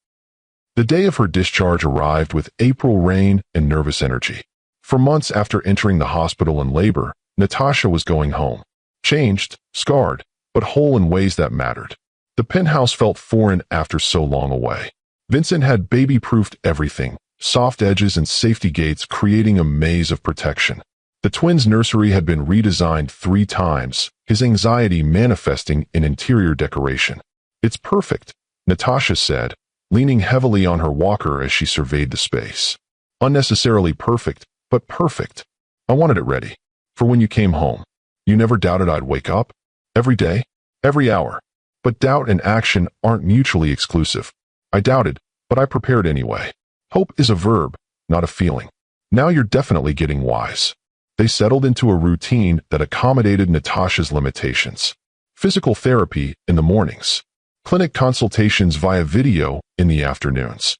The day of her discharge arrived with April rain and nervous energy. For months after entering the hospital in labor, Natasha was going home. Changed, scarred, but whole in ways that mattered. The penthouse felt foreign after so long away. Vincent had baby-proofed everything, soft edges and safety gates creating a maze of protection. The twins' nursery had been redesigned 3 times, his anxiety manifesting in interior decoration. It's perfect, Natasha said, leaning heavily on her walker as she surveyed the space. Unnecessarily perfect, but perfect. I wanted it ready. For when you came home. You never doubted I'd wake up? Every day? Every hour. But doubt and action aren't mutually exclusive. I doubted, but I prepared anyway. Hope is a verb, not a feeling. Now you're definitely getting wise. They settled into a routine that accommodated Natasha's limitations. Physical therapy in the mornings. Clinic consultations via video in the afternoons.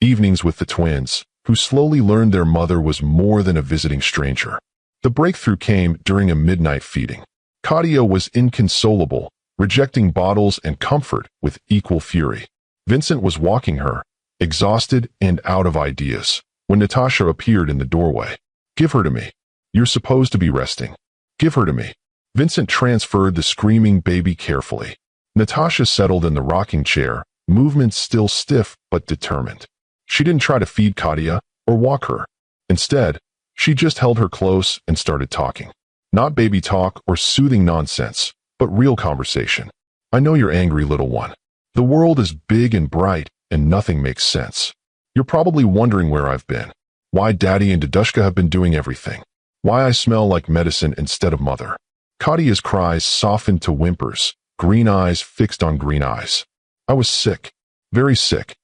Evenings with the twins, who slowly learned their mother was more than a visiting stranger. The breakthrough came during a midnight feeding. Katia was inconsolable, rejecting bottles and comfort with equal fury. Vincent was walking her, exhausted and out of ideas, when Natasha appeared in the doorway. Give her to me. You're supposed to be resting. Give her to me. Vincent transferred the screaming baby carefully. Natasha settled in the rocking chair, movements still stiff but determined. She didn't try to feed Katia or walk her. Instead, she just held her close and started talking. Not baby talk or soothing nonsense, but real conversation. I know you're angry, little one. The world is big and bright, and nothing makes sense. You're probably wondering where I've been. Why Daddy and Dadushka have been doing everything. Why I smell like medicine instead of mother. Katia's cries softened to whimpers, green eyes fixed on green eyes. I was sick. Very sick.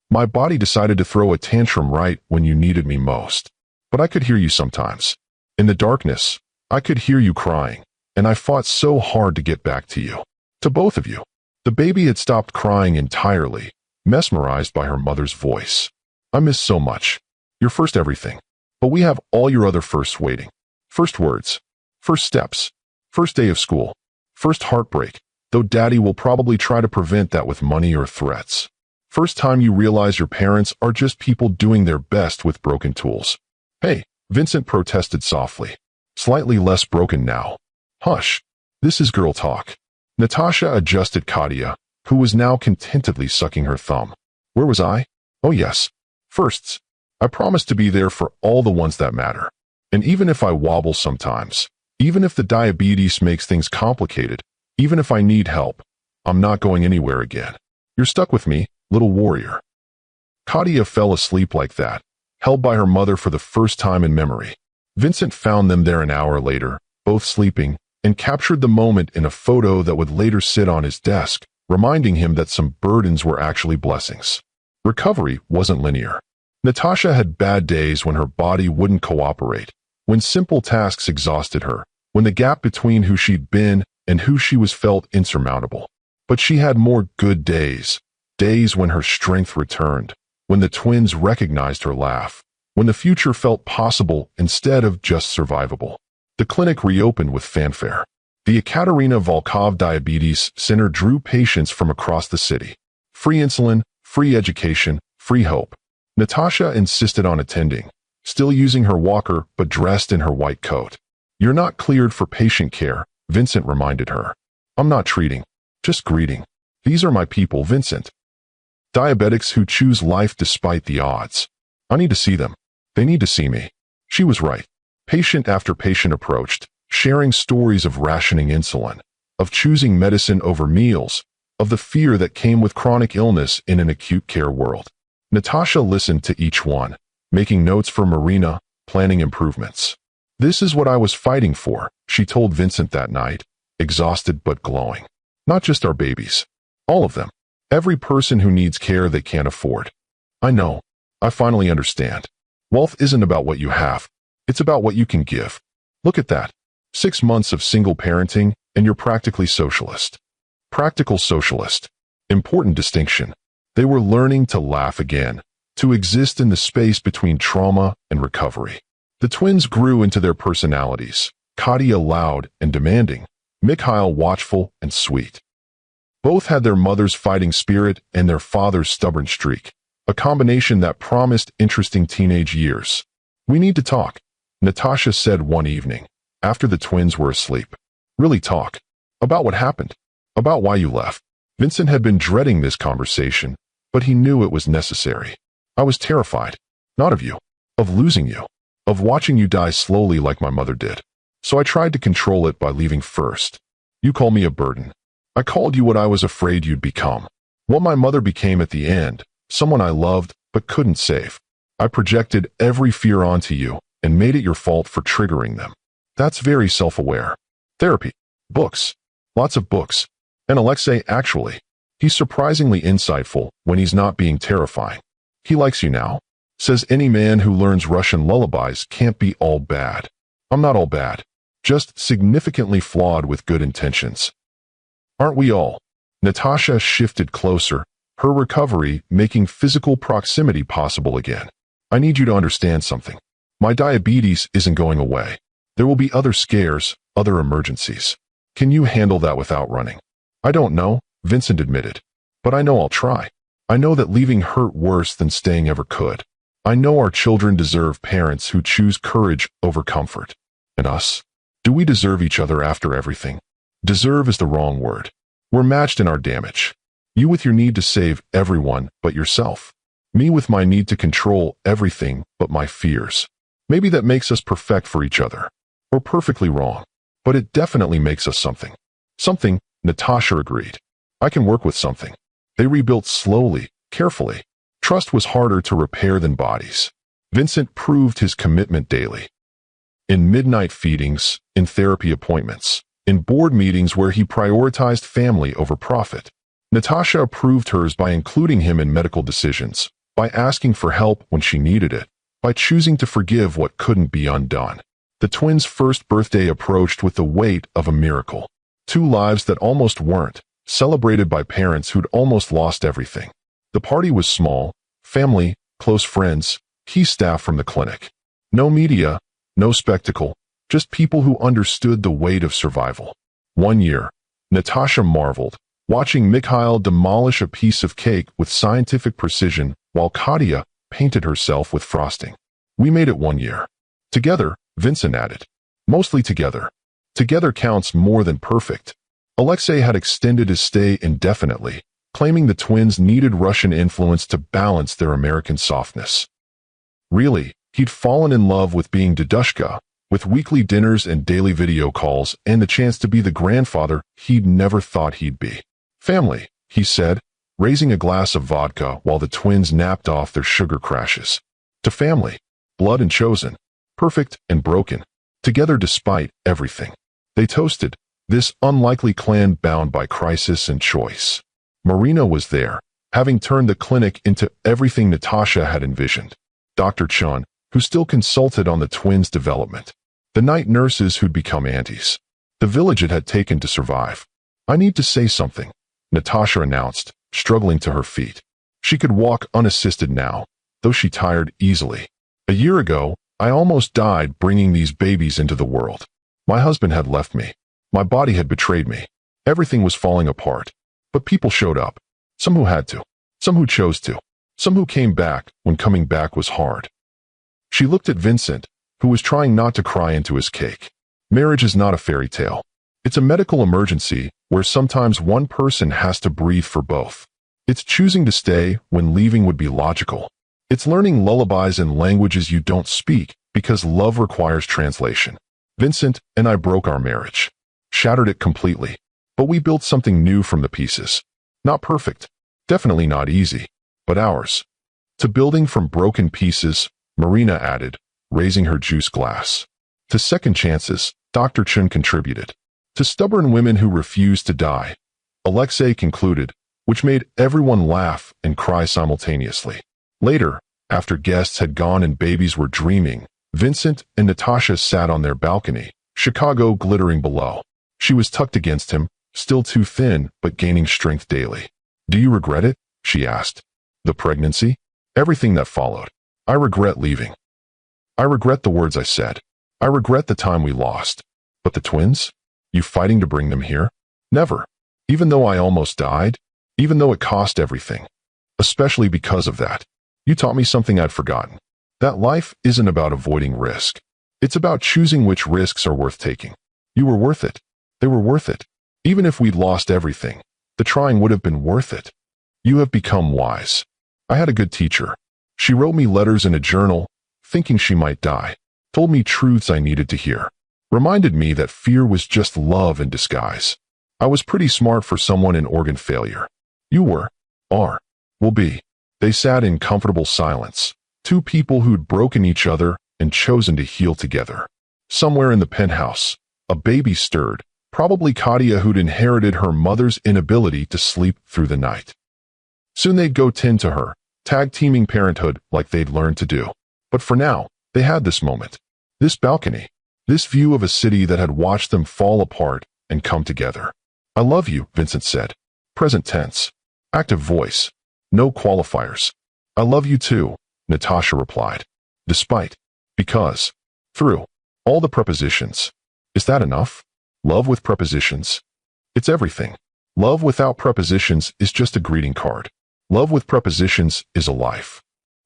My body decided to throw a tantrum right when you needed me most. But I could hear you sometimes. In the darkness, I could hear you crying, and I fought so hard to get back to you. To both of you. The baby had stopped crying entirely, mesmerized by her mother's voice. I miss so much. Your first everything. But we have all your other firsts waiting. First words. First steps. First day of school. First heartbreak, though Daddy will probably try to prevent that with money or threats. First time you realize your parents are just people doing their best with broken tools. Hey, Vincent protested softly. Slightly less broken now. Hush. This is girl talk. Natasha adjusted Katia, who was now contentedly sucking her thumb. Where was I? Oh yes. Firsts. I promise to be there for all the ones that matter. And even if I wobble sometimes, even if the diabetes makes things complicated, even if I need help, I'm not going anywhere again. You're stuck with me, little warrior. Katia fell asleep like that, held by her mother for the first time in memory. Vincent found them there an hour later, both sleeping, and captured the moment in a photo that would later sit on his desk, reminding him that some burdens were actually blessings. Recovery wasn't linear. Natasha had bad days when her body wouldn't cooperate, when simple tasks exhausted her, when the gap between who she'd been and who she was felt insurmountable. But she had more good days, days when her strength returned, when the twins recognized her laugh, when the future felt possible instead of just survivable. The clinic reopened with fanfare. The Ekaterina Volkov Diabetes Center drew patients from across the city. Free insulin, free education, free hope. Natasha insisted on attending, still using her walker but dressed in her white coat. "You're not cleared for patient care," Vincent reminded her. "I'm not treating, just greeting. These are my people, Vincent. Diabetics who choose life despite the odds. I need to see them. They need to see me." She was right. Patient after patient approached, sharing stories of rationing insulin, of choosing medicine over meals, of the fear that came with chronic illness in an acute care world. Natasha listened to each one, making notes for Marina, planning improvements. "This is what I was fighting for," she told Vincent that night, exhausted but glowing. "Not just our babies. All of them. Every person who needs care they can't afford. I know. I finally understand. Wealth isn't about what you have. It's about what you can give. Look at that. 6 months of single parenting, and you're practically socialist." Practical socialist. Important distinction. They were learning to laugh again, to exist in the space between trauma and recovery. The twins grew into their personalities, Katia loud and demanding, Mikhail watchful and sweet. Both had their mother's fighting spirit and their father's stubborn streak, a combination that promised interesting teenage years. "We need to talk," Natasha said one evening, after the twins were asleep. "Really talk. About what happened. About why you left." Vincent had been dreading this conversation, but he knew it was necessary. "I was terrified. Not of you. Of losing you. Of watching you die slowly like my mother did. So I tried to control it by leaving first. You called me a burden. I called you what I was afraid you'd become. What my mother became at the end, someone I loved but couldn't save. I projected every fear onto you and made it your fault for triggering them. That's very self-aware. Therapy. Books. Lots of books. And Alexei, actually. He's surprisingly insightful when he's not being terrifying. He likes you now. Says any man who learns Russian lullabies can't be all bad. I'm not all bad. Just significantly flawed with good intentions. Aren't we all?" Natasha shifted closer, her recovery making physical proximity possible again. "I need you to understand something. My diabetes isn't going away. There will be other scares, other emergencies. Can you handle that without running?" "I don't know," Vincent admitted. "But I know I'll try. I know that leaving hurt worse than staying ever could. I know our children deserve parents who choose courage over comfort. And us? Do we deserve each other after everything? Deserve is the wrong word. We're matched in our damage. You with your need to save everyone but yourself. Me with my need to control everything but my fears. Maybe that makes us perfect for each other. Or perfectly wrong. But it definitely makes us something." "Something," Natasha agreed. "I can work with something." They rebuilt slowly, carefully. Trust was harder to repair than bodies. Vincent proved his commitment daily. In midnight feedings, in therapy appointments, in board meetings where he prioritized family over profit. Natasha approved hers by including him in medical decisions, by asking for help when she needed it, by choosing to forgive what couldn't be undone. The twins' first birthday approached with the weight of a miracle. 2 lives that almost weren't, celebrated by parents who'd almost lost everything. The party was small, family, close friends, key staff from the clinic. No media, no spectacle, just people who understood the weight of survival. 1 year, Natasha marveled, watching Mikhail demolish a piece of cake with scientific precision while Katia painted herself with frosting. "We made it 1 year. Together," Vincent added. "Mostly together. Together counts more than perfect." Alexei had extended his stay indefinitely, claiming the twins needed Russian influence to balance their American softness. Really, he'd fallen in love with being Dedushka, with weekly dinners and daily video calls and the chance to be the grandfather he'd never thought he'd be. "Family," he said, raising a glass of vodka while the twins napped off their sugar crashes. "To family, blood and chosen, perfect and broken, together despite everything." They toasted, this unlikely clan bound by crisis and choice. Marina was there, having turned the clinic into everything Natasha had envisioned. Dr. Chun, who still consulted on the twins' development. The night nurses who'd become aunties. The village it had taken to survive. "I need to say something," Natasha announced, struggling to her feet. She could walk unassisted now, though she tired easily. A year ago, I almost died bringing these babies into the world. My husband had left me. My body had betrayed me. Everything was falling apart. But people showed up. Some who had to. Some who chose to. Some who came back when coming back was hard. She looked at Vincent, who was trying not to cry into his cake. Marriage is not a fairy tale. It's a medical emergency where sometimes one person has to breathe for both. It's choosing to stay when leaving would be logical. It's learning lullabies in languages you don't speak because love requires translation. Vincent and I broke our marriage. Shattered it completely. But we built something new from the pieces. Not perfect. Definitely not easy. But ours. To building from broken pieces, Marina added, raising her juice glass. To second chances, Dr. Chun contributed. To stubborn women who refuse to die, Alexei concluded, which made everyone laugh and cry simultaneously. Later, after guests had gone and babies were dreaming, Vincent and Natasha sat on their balcony, Chicago glittering below. She was tucked against him, still too thin but gaining strength daily. Do you regret it? She asked. The pregnancy? Everything that followed. I regret leaving. I regret the words I said. I regret the time we lost. But the twins? You fighting to bring them here? Never. Even though I almost died? Even though it cost everything. Especially because of that. You taught me something I'd forgotten. That life isn't about avoiding risk. It's about choosing which risks are worth taking. You were worth it. They were worth it. Even if we'd lost everything, the trying would have been worth it. You have become wise. I had a good teacher. She wrote me letters in a journal, thinking she might die. Told me truths I needed to hear. Reminded me that fear was just love in disguise. I was pretty smart for someone in organ failure. You were, are, will be. They sat in comfortable silence, two people who'd broken each other and chosen to heal together. Somewhere in the penthouse, a baby stirred, probably Katia who'd inherited her mother's inability to sleep through the night. Soon they'd go tend to her, tag-teaming parenthood like they'd learned to do. But for now, they had this moment, this balcony, this view of a city that had watched them fall apart and come together. I love you, Vincent said. Present tense. Active voice. No qualifiers. I love you too, Natasha replied. Despite. Because. Through. All the prepositions. Is that enough? Love with prepositions. It's everything. Love without prepositions is just a greeting card. Love with prepositions is a life.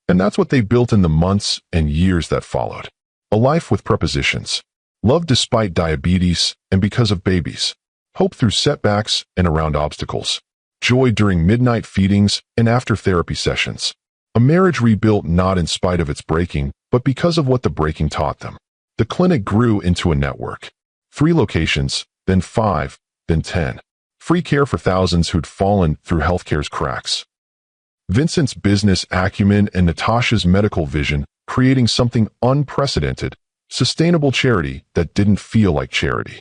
And that's what they built in the months and years that followed. A life with prepositions. Love despite diabetes and because of babies. Hope through setbacks and around obstacles. Joy during midnight feedings and after therapy sessions. A marriage rebuilt not in spite of its breaking, but because of what the breaking taught them. The clinic grew into a network. 3 locations, then 5, then 10. Free care for thousands who'd fallen through healthcare's cracks. Vincent's business acumen and Natasha's medical vision creating something unprecedented, sustainable charity that didn't feel like charity.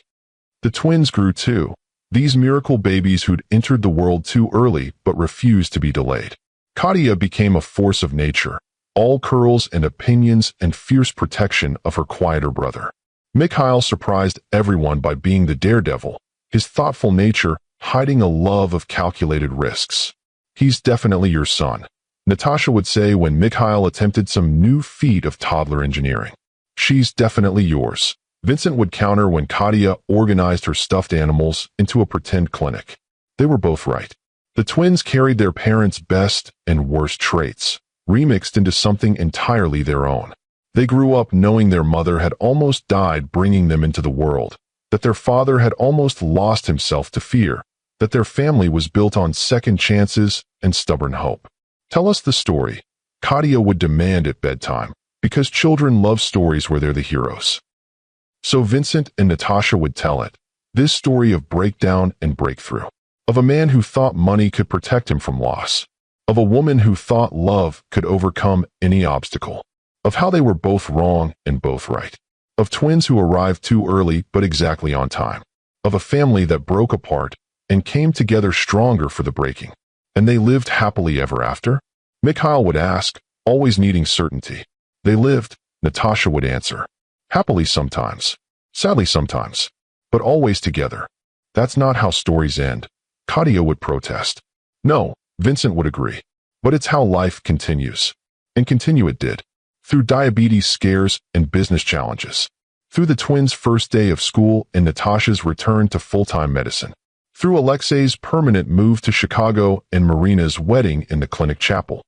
The twins grew too. These miracle babies who'd entered the world too early but refused to be delayed. Katia became a force of nature, all curls and opinions and fierce protection of her quieter brother. Mikhail surprised everyone by being the daredevil, his thoughtful nature hiding a love of calculated risks. He's definitely your son, Natasha would say when Mikhail attempted some new feat of toddler engineering. She's definitely yours, Vincent would counter when Katia organized her stuffed animals into a pretend clinic. They were both right. The twins carried their parents' best and worst traits, remixed into something entirely their own. They grew up knowing their mother had almost died bringing them into the world, that their father had almost lost himself to fear, that their family was built on second chances and stubborn hope. Tell us the story, Katia would demand at bedtime, because children love stories where they're the heroes. So Vincent and Natasha would tell it, this story of breakdown and breakthrough, of a man who thought money could protect him from loss, of a woman who thought love could overcome any obstacle, of how they were both wrong and both right, of twins who arrived too early but exactly on time, of a family that broke apart and came together stronger for the breaking. And they lived happily ever after? Mikhail would ask, always needing certainty. They lived, Natasha would answer. Happily sometimes, sadly sometimes, but always together. That's not how stories end. Katia would protest. No, Vincent would agree. But it's how life continues. And continue it did. Through diabetes scares and business challenges. Through the twins' first day of school and Natasha's return to full-time medicine. Through Alexei's permanent move to Chicago and Marina's wedding in the clinic chapel.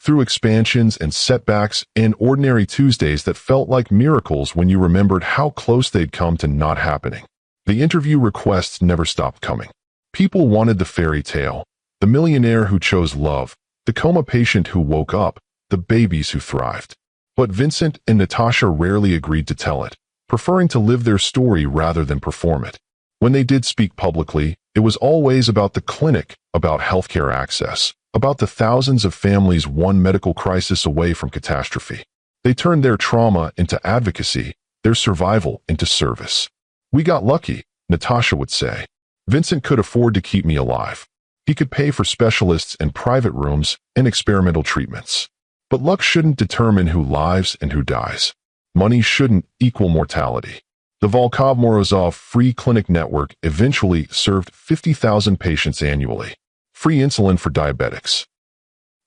Through expansions and setbacks and ordinary Tuesdays that felt like miracles when you remembered how close they'd come to not happening. The interview requests never stopped coming. People wanted the fairy tale, the millionaire who chose love, the coma patient who woke up, the babies who thrived. But Vincent and Natasha rarely agreed to tell it, preferring to live their story rather than perform it. When they did speak publicly, it was always about the clinic, about healthcare access, about the thousands of families one medical crisis away from catastrophe. They turned their trauma into advocacy, their survival into service. We got lucky, Natasha would say. Vincent could afford to keep me alive. He could pay for specialists and private rooms and experimental treatments. But luck shouldn't determine who lives and who dies. Money shouldn't equal mortality. The Volkov-Morozov Free Clinic Network eventually served 50,000 patients annually. Free insulin for diabetics.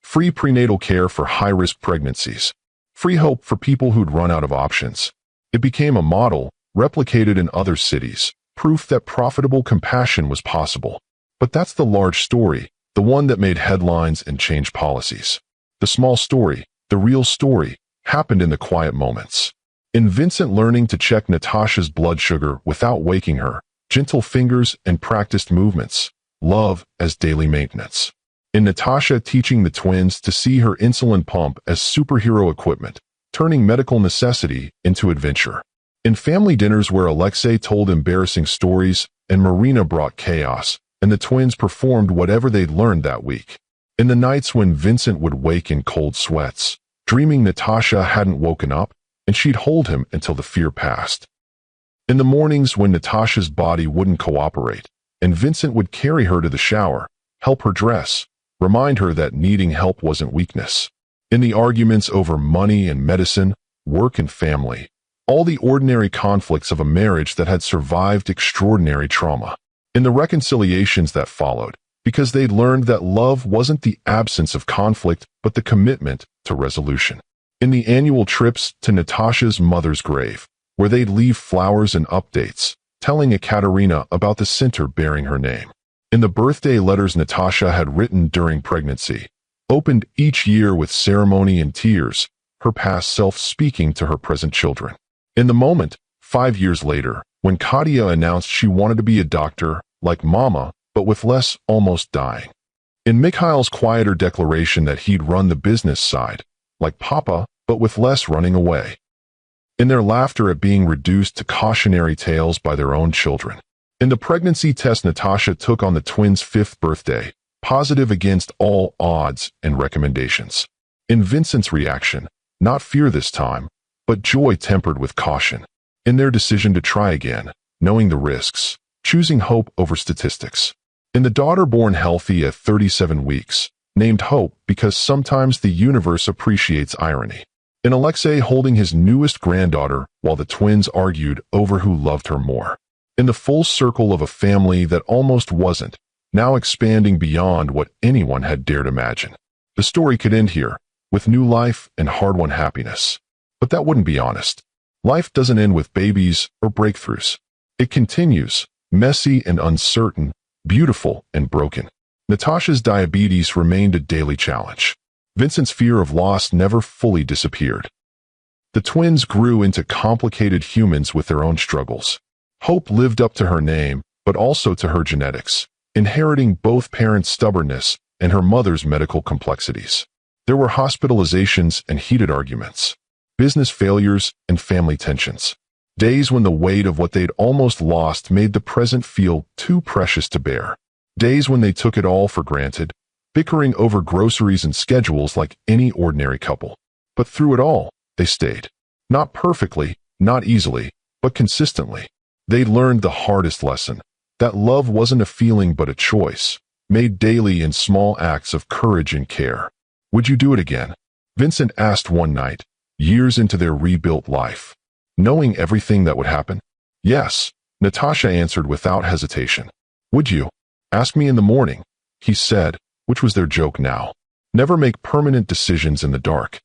Free prenatal care for high-risk pregnancies. Free hope for people who'd run out of options. It became a model, replicated in other cities, proof that profitable compassion was possible. But that's the large story, the one that made headlines and changed policies. The small story, the real story, happened in the quiet moments. In Vincent learning to check Natasha's blood sugar without waking her, gentle fingers and practiced movements, love as daily maintenance. In Natasha teaching the twins to see her insulin pump as superhero equipment, turning medical necessity into adventure. In family dinners where Alexei told embarrassing stories and Marina brought chaos, and the twins performed whatever they'd learned that week. In the nights when Vincent would wake in cold sweats, dreaming Natasha hadn't woken up, and she'd hold him until the fear passed. In the mornings when Natasha's body wouldn't cooperate, and Vincent would carry her to the shower, help her dress, remind her that needing help wasn't weakness. In the arguments over money and medicine, work and family, all the ordinary conflicts of a marriage that had survived extraordinary trauma. In the reconciliations that followed, because they'd learned that love wasn't the absence of conflict, but the commitment to resolution. In the annual trips to Natasha's mother's grave, where they'd leave flowers and updates, telling Ekaterina about the center bearing her name. In the birthday letters Natasha had written during pregnancy, opened each year with ceremony and tears, her past self speaking to her present children. In the moment, 5 years later, when Katia announced she wanted to be a doctor, like Mama, but with less, almost dying. In Mikhail's quieter declaration that he'd run the business side, like Papa, but with less running away. In their laughter at being reduced to cautionary tales by their own children. In the pregnancy test Natasha took on the twins' 5th birthday, positive against all odds and recommendations. In Vincent's reaction, not fear this time, but joy tempered with caution. In their decision to try again, knowing the risks, choosing hope over statistics. In the daughter born healthy at 37 weeks, named Hope because sometimes the universe appreciates irony. In Alexei holding his newest granddaughter while the twins argued over who loved her more. In the full circle of a family that almost wasn't, now expanding beyond what anyone had dared imagine. The story could end here, with new life and hard-won happiness. But that wouldn't be honest. Life doesn't end with babies or breakthroughs. It continues, messy and uncertain, beautiful and broken. Natasha's diabetes remained a daily challenge. Vincent's fear of loss never fully disappeared. The twins grew into complicated humans with their own struggles. Hope lived up to her name, but also to her genetics, inheriting both parents' stubbornness and her mother's medical complexities. There were hospitalizations and heated arguments, business failures and family tensions. Days when the weight of what they'd almost lost made the present feel too precious to bear. Days when they took it all for granted, bickering over groceries and schedules like any ordinary couple. But through it all, they stayed. Not perfectly, not easily, but consistently. They learned the hardest lesson, that love wasn't a feeling but a choice, made daily in small acts of courage and care. Would you do it again? Vincent asked one night, years into their rebuilt life. Knowing everything that would happen? Yes, Natasha answered without hesitation. Would you? Ask me in the morning, he said, which was their joke now. Never make permanent decisions in the dark.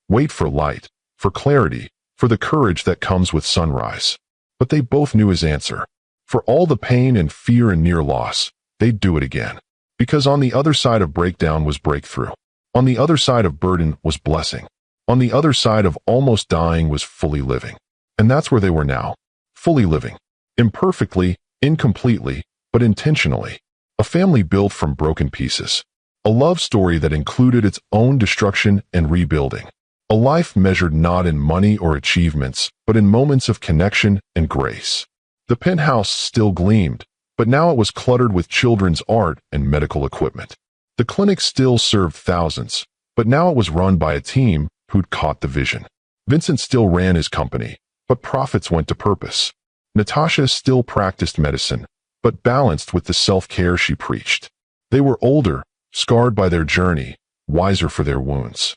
Wait for light, for clarity, for the courage that comes with sunrise. But they both knew his answer. For all the pain and fear and near loss, they'd do it again. Because on the other side of breakdown was breakthrough. On the other side of burden was blessing. On the other side of almost dying was fully living. And that's where they were now. Fully living. Imperfectly, incompletely, but intentionally. A family built from broken pieces. A love story that included its own destruction and rebuilding. A life measured not in money or achievements, but in moments of connection and grace. The penthouse still gleamed, but now it was cluttered with children's art and medical equipment. The clinic still served thousands, but now it was run by a team who'd caught the vision. Vincent still ran his company, but profits went to purpose. Natasha still practiced medicine, but balanced with the self-care she preached. They were older, scarred by their journey, wiser for their wounds.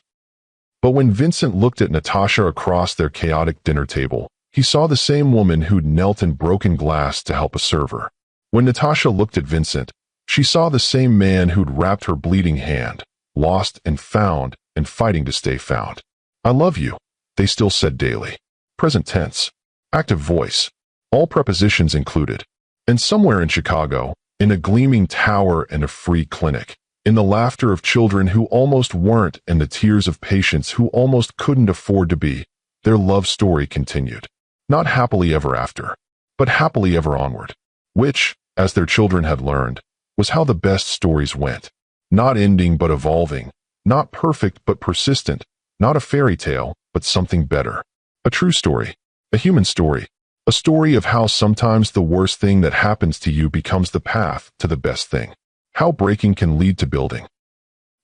But when Vincent looked at Natasha across their chaotic dinner table, he saw the same woman who'd knelt in broken glass to help a server. When Natasha looked at Vincent, she saw the same man who'd wrapped her bleeding hand, lost and found, and fighting to stay found. I love you, they still said daily. Present tense. Active voice. All prepositions included. And somewhere in Chicago, in a gleaming tower and a free clinic, in the laughter of children who almost weren't and the tears of patients who almost couldn't afford to be, their love story continued. Not happily ever after, but happily ever onward. Which, as their children had learned, was how the best stories went. Not ending but evolving. Not perfect but persistent. Not a fairy tale, but something better. A true story. A human story. A story of how sometimes the worst thing that happens to you becomes the path to the best thing. How breaking can lead to building.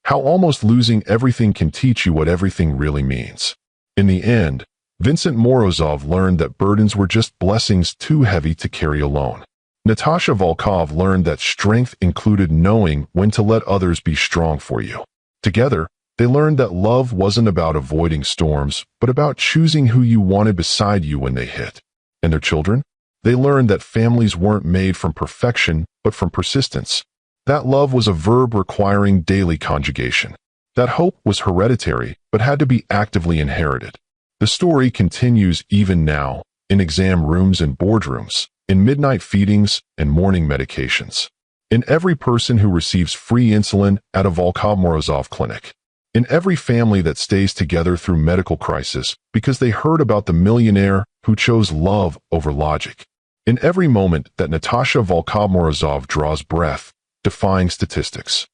How almost losing everything can teach you what everything really means. In the end, Vincent Morozov learned that burdens were just blessings too heavy to carry alone. Natasha Volkov learned that strength included knowing when to let others be strong for you. Together, they learned that love wasn't about avoiding storms, but about choosing who you wanted beside you when they hit. And their children? They learned that families weren't made from perfection, but from persistence. That love was a verb requiring daily conjugation. That hope was hereditary, but had to be actively inherited. The story continues even now, in exam rooms and boardrooms, in midnight feedings and morning medications. In every person who receives free insulin at a Volkov-Morozov clinic. In every family that stays together through medical crisis because they heard about the millionaire who chose love over logic. In every moment that Natasha Volkov-Morozov draws breath, defying statistics.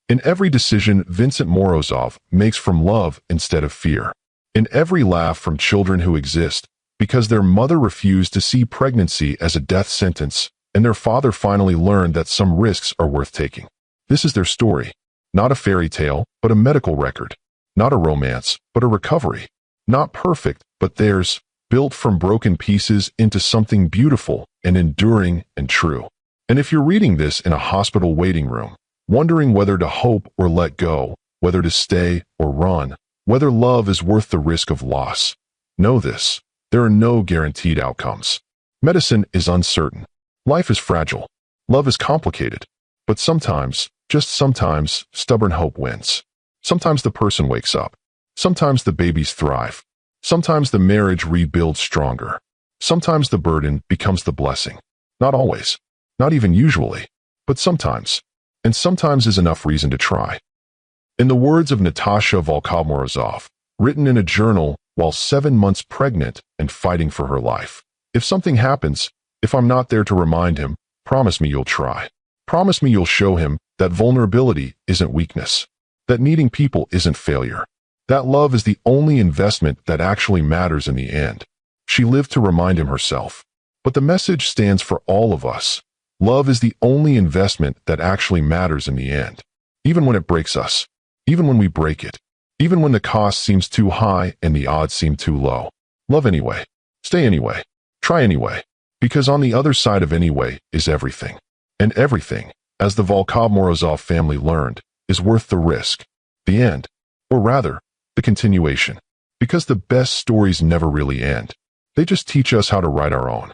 In every decision Vincent Morozov makes from love instead of fear. In every laugh from children who exist because their mother refused to see pregnancy as a death sentence and their father finally learned that some risks are worth taking. This is their story. Not a fairy tale, but a medical record. Not a romance, but a recovery. Not perfect, but theirs, built from broken pieces into something beautiful and enduring and true. And if you're reading this in a hospital waiting room, wondering whether to hope or let go, whether to stay or run, whether love is worth the risk of loss, know this: there are no guaranteed outcomes. Medicine is uncertain. Life is fragile. Love is complicated. But sometimes, just sometimes, stubborn hope wins. Sometimes the person wakes up. Sometimes the babies thrive. Sometimes the marriage rebuilds stronger. Sometimes the burden becomes the blessing. Not always. Not even usually. But sometimes. And sometimes is enough reason to try. In the words of Natasha Volkov-Morozov, written in a journal while 7 months pregnant and fighting for her life. If something happens, if I'm not there to remind him, promise me you'll try. Promise me you'll show him that vulnerability isn't weakness. That needing people isn't failure. That love is the only investment that actually matters in the end. She lived to remind him herself. But the message stands for all of us. Love is the only investment that actually matters in the end. Even when it breaks us. Even when we break it. Even when the cost seems too high and the odds seem too low. Love anyway. Stay anyway. Try anyway. Because on the other side of anyway is everything. And everything, as the Volkov-Morozov family learned, is worth the risk. The end. Or rather, the continuation. Because the best stories never really end. They just teach us how to write our own.